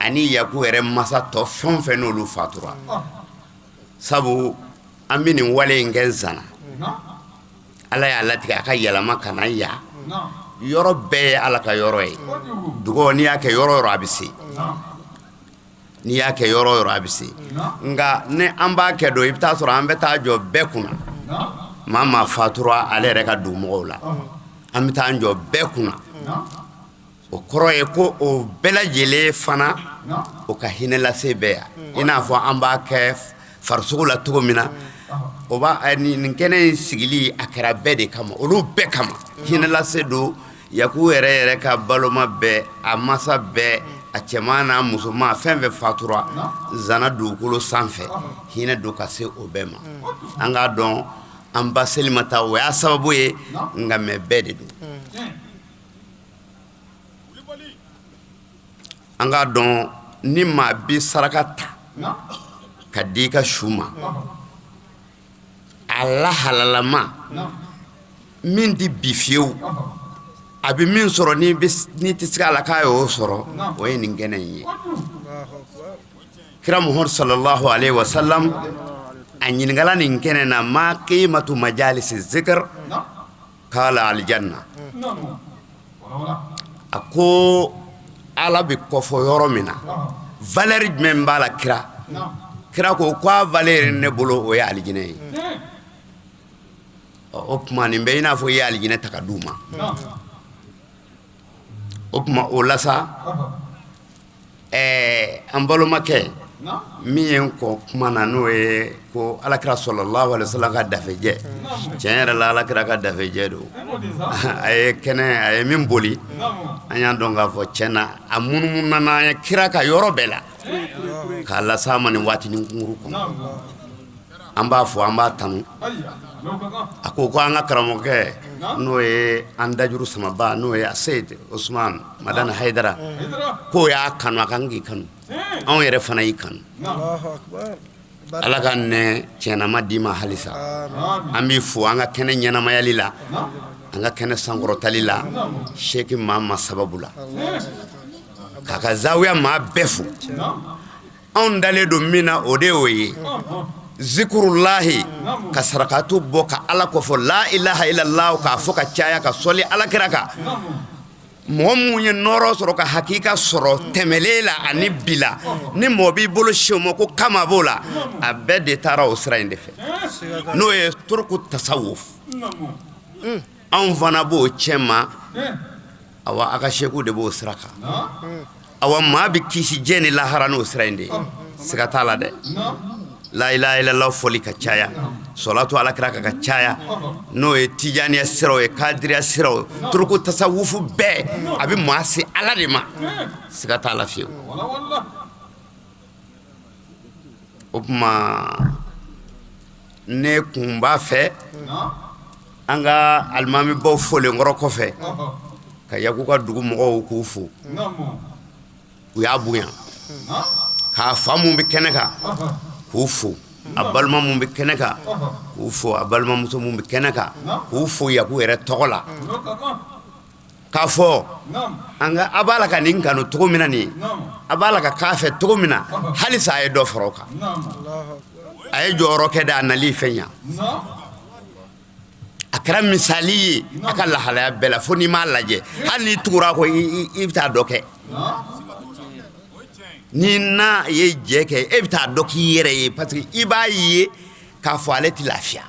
ani Yakubu yɛrɛ masa tɔ fɛn o fɛn n'olu fatura sabu an bɛ nin wale in kɛ Zana ala y'a latigɛ a ka yɛlɛma ka na yan yɔrɔ bɛɛ ye ala ka yɔrɔ ye dugaw n'i y'a kɛ yɔrɔ o yɔrɔ a bɛ se n'i y'a kɛ yɔrɔ o yɔrɔ a bɛ se nka ni an b'a kɛ don i bɛ taa sɔrɔ an bɛ taa jɔ bɛɛ kunna maa maa fatura ale yɛrɛ ka dugumɔgɔw la an bɛ taa jɔ bɛɛ kunna o kɔrɔ ye ko o bɛɛ lajɛlen fana o ka hinɛ lase bɛɛ yan i n'a fɔ an b'a kɛ farisogo la cogo min na o b'a nin kɛnɛ in sigili a kɛra bɛɛ de kama olu bɛɛ kama hinɛ lase don Yakubu yɛrɛ ka baloma bɛɛ a masa bɛɛ a cɛman n'a musoman fɛn fɛn fatura Zana dugukolo sanfɛ hinɛ don ka se o bɛɛ ma an k'a dɔn an ba Selimata o y'a sababu ye nka mɛ bɛɛ de don an k'a dɔn ni maa bi saraka ta ka di i ka su ma a lahalalama min tɛ bi fiyewu a bɛ min sɔrɔ n'i tɛ se a la k'a y'o sɔrɔ o ye nin kɛnɛ in ye kira Muhammad sallallahu alaihi wa sallam a ɲininkala nin kɛnɛ na ma qimatu majalisi zikr kala aljanna a ko ala bɛ kɔfɔ yɔrɔ min na valeur jumɛn b'a la kira ko a valeur ne bolo o ye alijinɛ ye o tuma nin bɛ i n'a fɔ i ye alijinɛ ta ka d'u ma o tuma o la sa an balimakɛ min ye n kɔ kuma na n'o ye ko alakira sallallahu alaihi wasallam ka dafejɛ tiɲɛ yɛrɛ la alakira ka dafejɛ don a ye min boli an y'a dɔn k'a fɔ tiɲɛ na a munumunu na an ye kira ka yɔrɔ bɛɛ la k'a las'a ma nin waatinin kunkuru kɔnɔ an b'a fɔ an b'a tanu a ko an ka karamɔgɔkɛ n'o ye an dajuru samaba n'o ye Seyid Usman Madani Haidara k'o y'a kanu a kan k'i kanu anw yɛrɛ fana y'i kanu ala ka nɛ tiɲɛnama d'i ma halisa an b'i fo an ka kɛnɛ ɲɛnamayali la an ka kɛnɛ sankɔrɔtali la Sheikh Mama sababu la k'a ka zawiya maa bɛɛ fo anw dalen don min na o de y'o ye zikurullahi ka sarakatu bɔ ka ala kɔfɔ la ilaha illallah k'a fɔ ka caya ka sɔli alakira kan mɔgɔ mun ye nɔrɔ sɔrɔ ka hakika sɔrɔ tɛmɛlen la ani bila ni mɔgɔ b'i bolo sew ma ko kama b'o la a bɛɛ de taara o sira in de fɛ n'o ye turuku tasawuf anw fana b'o cɛ ma awa a ka seku de b'o sira kan awa maa bɛ kisi diɲɛ ni lahara n'o sira in de ye siga t'a la dɛ la ilaha illallah fɔli ka caya salatu alakira ka caya n'o ye tijaniya siraw ye kadiriya siraw turuku tasawufu bɛɛ a bɛ maa se ala de ma siga t'a la fiyewu o tuma ne kun b'a fɛ an ka alimamibaw fɔlenkɔrɔ kɔfɛ ka Yakubu ka dugu mɔgɔw k'u fo u y'a bonya k'a fa mun bɛ kɛnɛ kan k'u fo abalma mum be keneka ufo abalma muso mum be keneka ufo ya ku ere togola kafo anga abala ka nin kanu to mina ni abala ka kafe to mina halisa ay do foroka ay joro ke da nali fenya akram misali akalla hala bela foni malaje hani tura ko ibta doke ni na ye jeke ibta doki yere parce que ibayi ka fo aleti lafia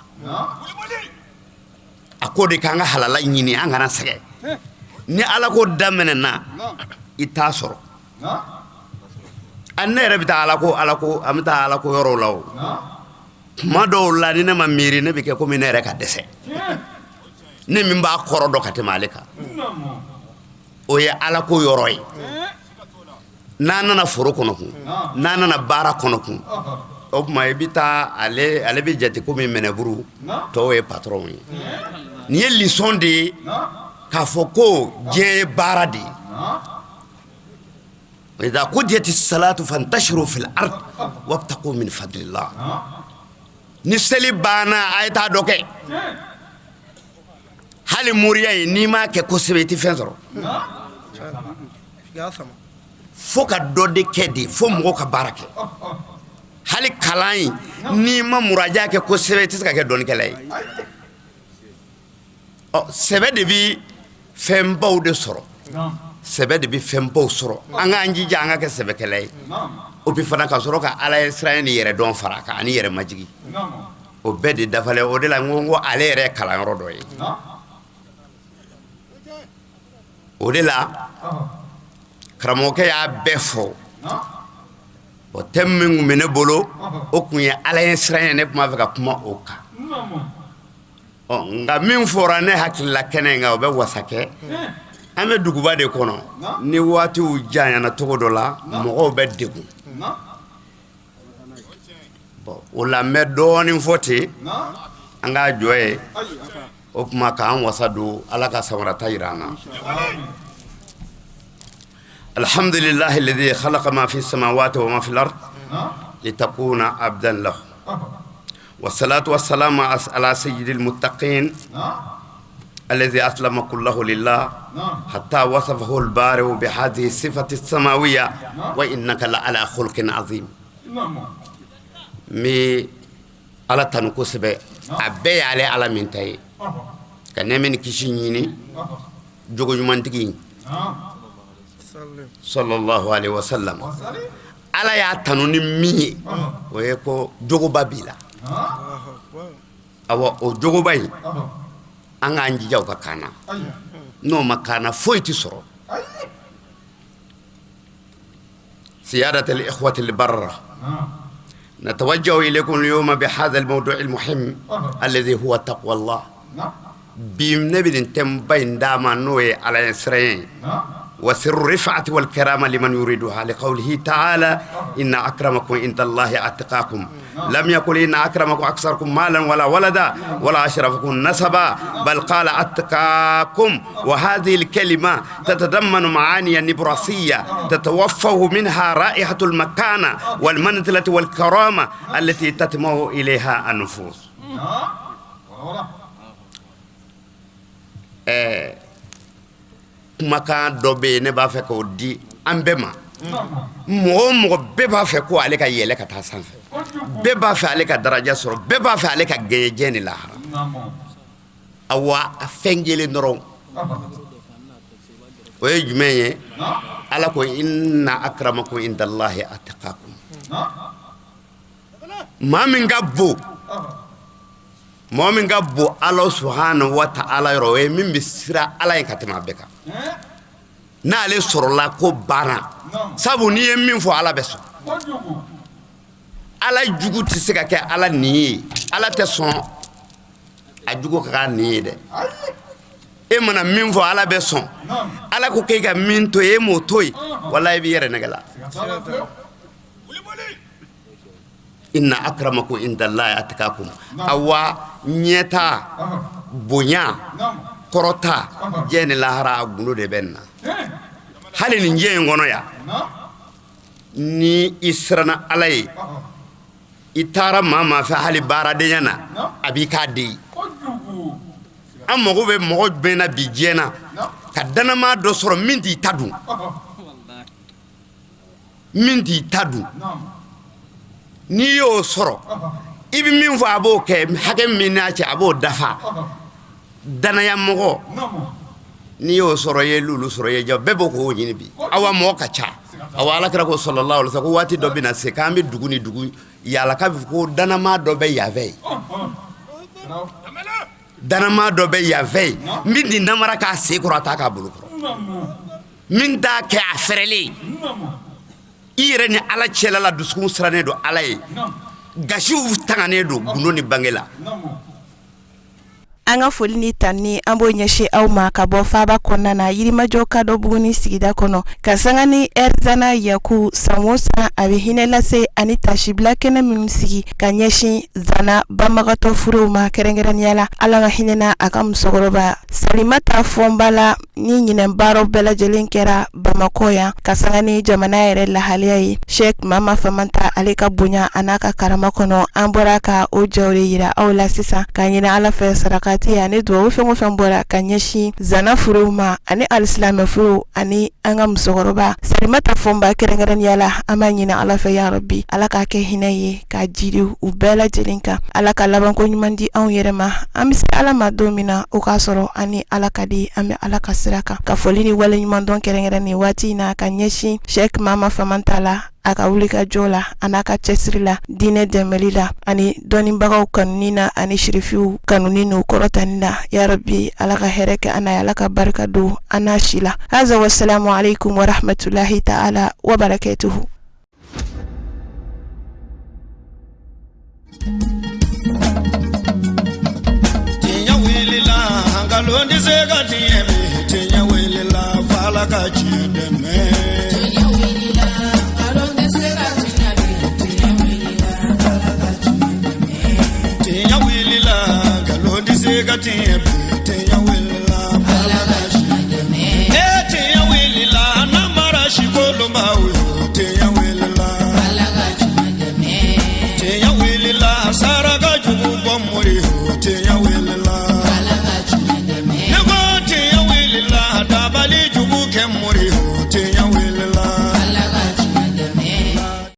akode kanga halala nyini anga na sege ni ala ko damene na ita soro anne rebita ala ko amta ala ko yoro law mado la ni ma miri ne bike ko mi ne reka dese ni min ba koro do kate malika o ya ala ko yoroi nana foro kono ku nana bara kono ku o ma ebita ale be jati ko mi meneburu to e patron ni lison de ka foko je baradi idha qudiyati as-salatu fantashiru fil ard wabtaqu min fadlillah ni seli bana ayta doke hali muriya ni ma ke ko sebeti fenzoro foka dode kedi fo mo ka barake hali kalai ni ma muraja ke ko sebeti ska ke don kelay o sebe de bi fembo de soro sebe de bi fembo soro anga anji janga ke sebe kelay o bi fana ka soro ka ala israel ni yere don faraka ani yere majigi o bedi dafale o de la ngongo ale yere kala rodo yi o de la kramoke ya befo o temmingu mene bolo o kunya ala israel ne kuma ka kuma oka o nga min fora ne hakilla kenenga o be wasake ame duguba de kono ni wati u janya na togo la mo be degu bo o la me doni foti anga joye o kuma ka an wasadu ala ka samara tayrana alhamdulillah alladhi khalaqa ma fi samawati wa ma fi al-ard litakuna abdan lahu والصلاة والسلام على سيد المتقين الذي أسلم كله لله حتى وصفه البارئ بهذه الصفة السماوية وإنك لعلى خلق عظيم مي على تنكسب أبي على منتهي كان من كشيني جوجو يمانتكين صلى الله عليه وسلم على يا تنوني مي ويكو جوجو بابيلا awa o jogo bay anga anji jaw ka kana no makana foyti soro سيادة الإخوة البرة نتوجه إليكم اليوم بهذا الموضوع المهم الذي هو تقوى الله بنبي تنبين داما نوي على إسرائيل وسر الرفعة والكرامة لمن يريدها لقوله تعالى إن أكرمكم عند الله أتقاكم لم يقل إن أكرمكم أكثركم مالا ولا ولدا ولا أشرفكم نسبا بل قال أتقاكم وهذه الكلمة تتضمن معاني نبراسية تتوفه منها رائحة المكانة والمنزلة والكرامة التي تتمو إليها النفوس makan dobe ne ba fe ko di ambema mo be ba fe ko ale ka yele ka ta sanfe be ba fe ale ka daraja soro be ba fe ale ka geje ni lahara awa afengele noron oye jumeye ala ko inna akramakum indallahi atqakum mamin gabbo Allah subhanahu wa ta'ala roe min bisira ala en katima beka na ale sorola ko bana sabu ni min fo ala beso ala jugu ti se ka ke ala ni ala te son a jugu ka ni de e mana min fo ala beso ala ko ke ga min to e mo toy wallahi bi yere nagala inna akramakum indallahi atqakum awa nyeta bonya korota jeni lahara aguno de benna hali ni nje ngono ya ni israna alay i taara maa maa fɛ hali baaradenya na a b'i k'a den ye an mago bɛ mɔgɔ jumɛn na bi diɲɛ na ka danamaa dɔ sɔrɔ min t'i ta dun min t'i ta dun n'i y'o sɔrɔ i bɛ min fɔ a b'o kɛ hakɛ min n'a cɛ a b'o dafa danaya mɔgɔ n'i y'o sɔrɔ i ye lulu sɔrɔ i ye ja bɛɛ b'o k'o ɲini bi awa mɔgɔ ka ca awa alakira ko sallallahu alaihi wasallam ko waati dɔ bɛ na se k'an bɛ dugu ni dugu yala k'a bɛ fɔ ko danamaa dɔ bɛ yan fɛ danama dɔ bɛ yan fɛ min di namara k'a sen kɔrɔ a t'a k'a bolo kɔrɔ min t'a kɛ a fɛrɛlen i yɛrɛ ni ala cɛla la dusukun sirannen don ala ye gasiw tanganen don gundo ni bange la
an ka foli ni tanni an b'o ɲɛsin aw ma ka bɔ faaba kɔnɔna na yirimajɔ ka dɔ buguni sigida kɔnɔ ka sanga ni erzana yaku san o san a bɛ hinɛ lase ani tasibila kɛnɛ minnu sigi ka ɲɛsin zana banbagatɔ furuw ma kɛrɛnkɛrɛnnenya la ala ka hinɛna a ka musokɔrɔba salimata fɔnba la ni ɲinɛn baaraw bɛɛ lajɛlen kɛra bamakɔ yan ka sanga ni jamana yɛrɛ lahaliya ye sheikh mama famanta ale ka bonya a n'a ka karama kɔnɔ an bɔra ka o jaw de yira aw la sisan ka ɲini ala fɛ saraka ani duwawu fɛn o fɛn bɔra ka ɲɛsin zana furuw ma ani alisilamɛ furuw ani an ka musokɔrɔba salimata fɔnba kɛrɛnkɛrɛnnenya la an b'a ɲini ala fɛ ya rabbi ala k'a kɛ hinɛ ye ka jiri u bɛɛ lajɛlen kan ala ka labanko ɲuman di anw yɛrɛ ma an bɛ se ala ma don min na o k'a sɔrɔ ani ala ka di an bɛ ala ka sira kan ka foli ni wale ɲuman dɔn kɛrɛnkɛrɛn nin waati in na ka ɲɛsin sheikh mama famanta la a ka wuli ka jɔ la a n'a ka cɛsiri la diinɛ dɛmɛli la ani dɔnnibagaw kanuni na ani shirifiw kanuni n'u kɔrɔtani la ya rabbi ala ka hɛrɛ kɛ an n'a ye ala ka barika don an n'a si la haza wasalamu alaikum wa rahmatulahi ta'ala wa barakatuhu.
Tiɲɛ wulila nkalon tɛ se ka tiɲɛ mɛn tiɲɛ wulila fala ka tiɲɛ dɛmɛ. Tiɲɛ wulila nkalon tɛ se ka tiɲɛ mɛn.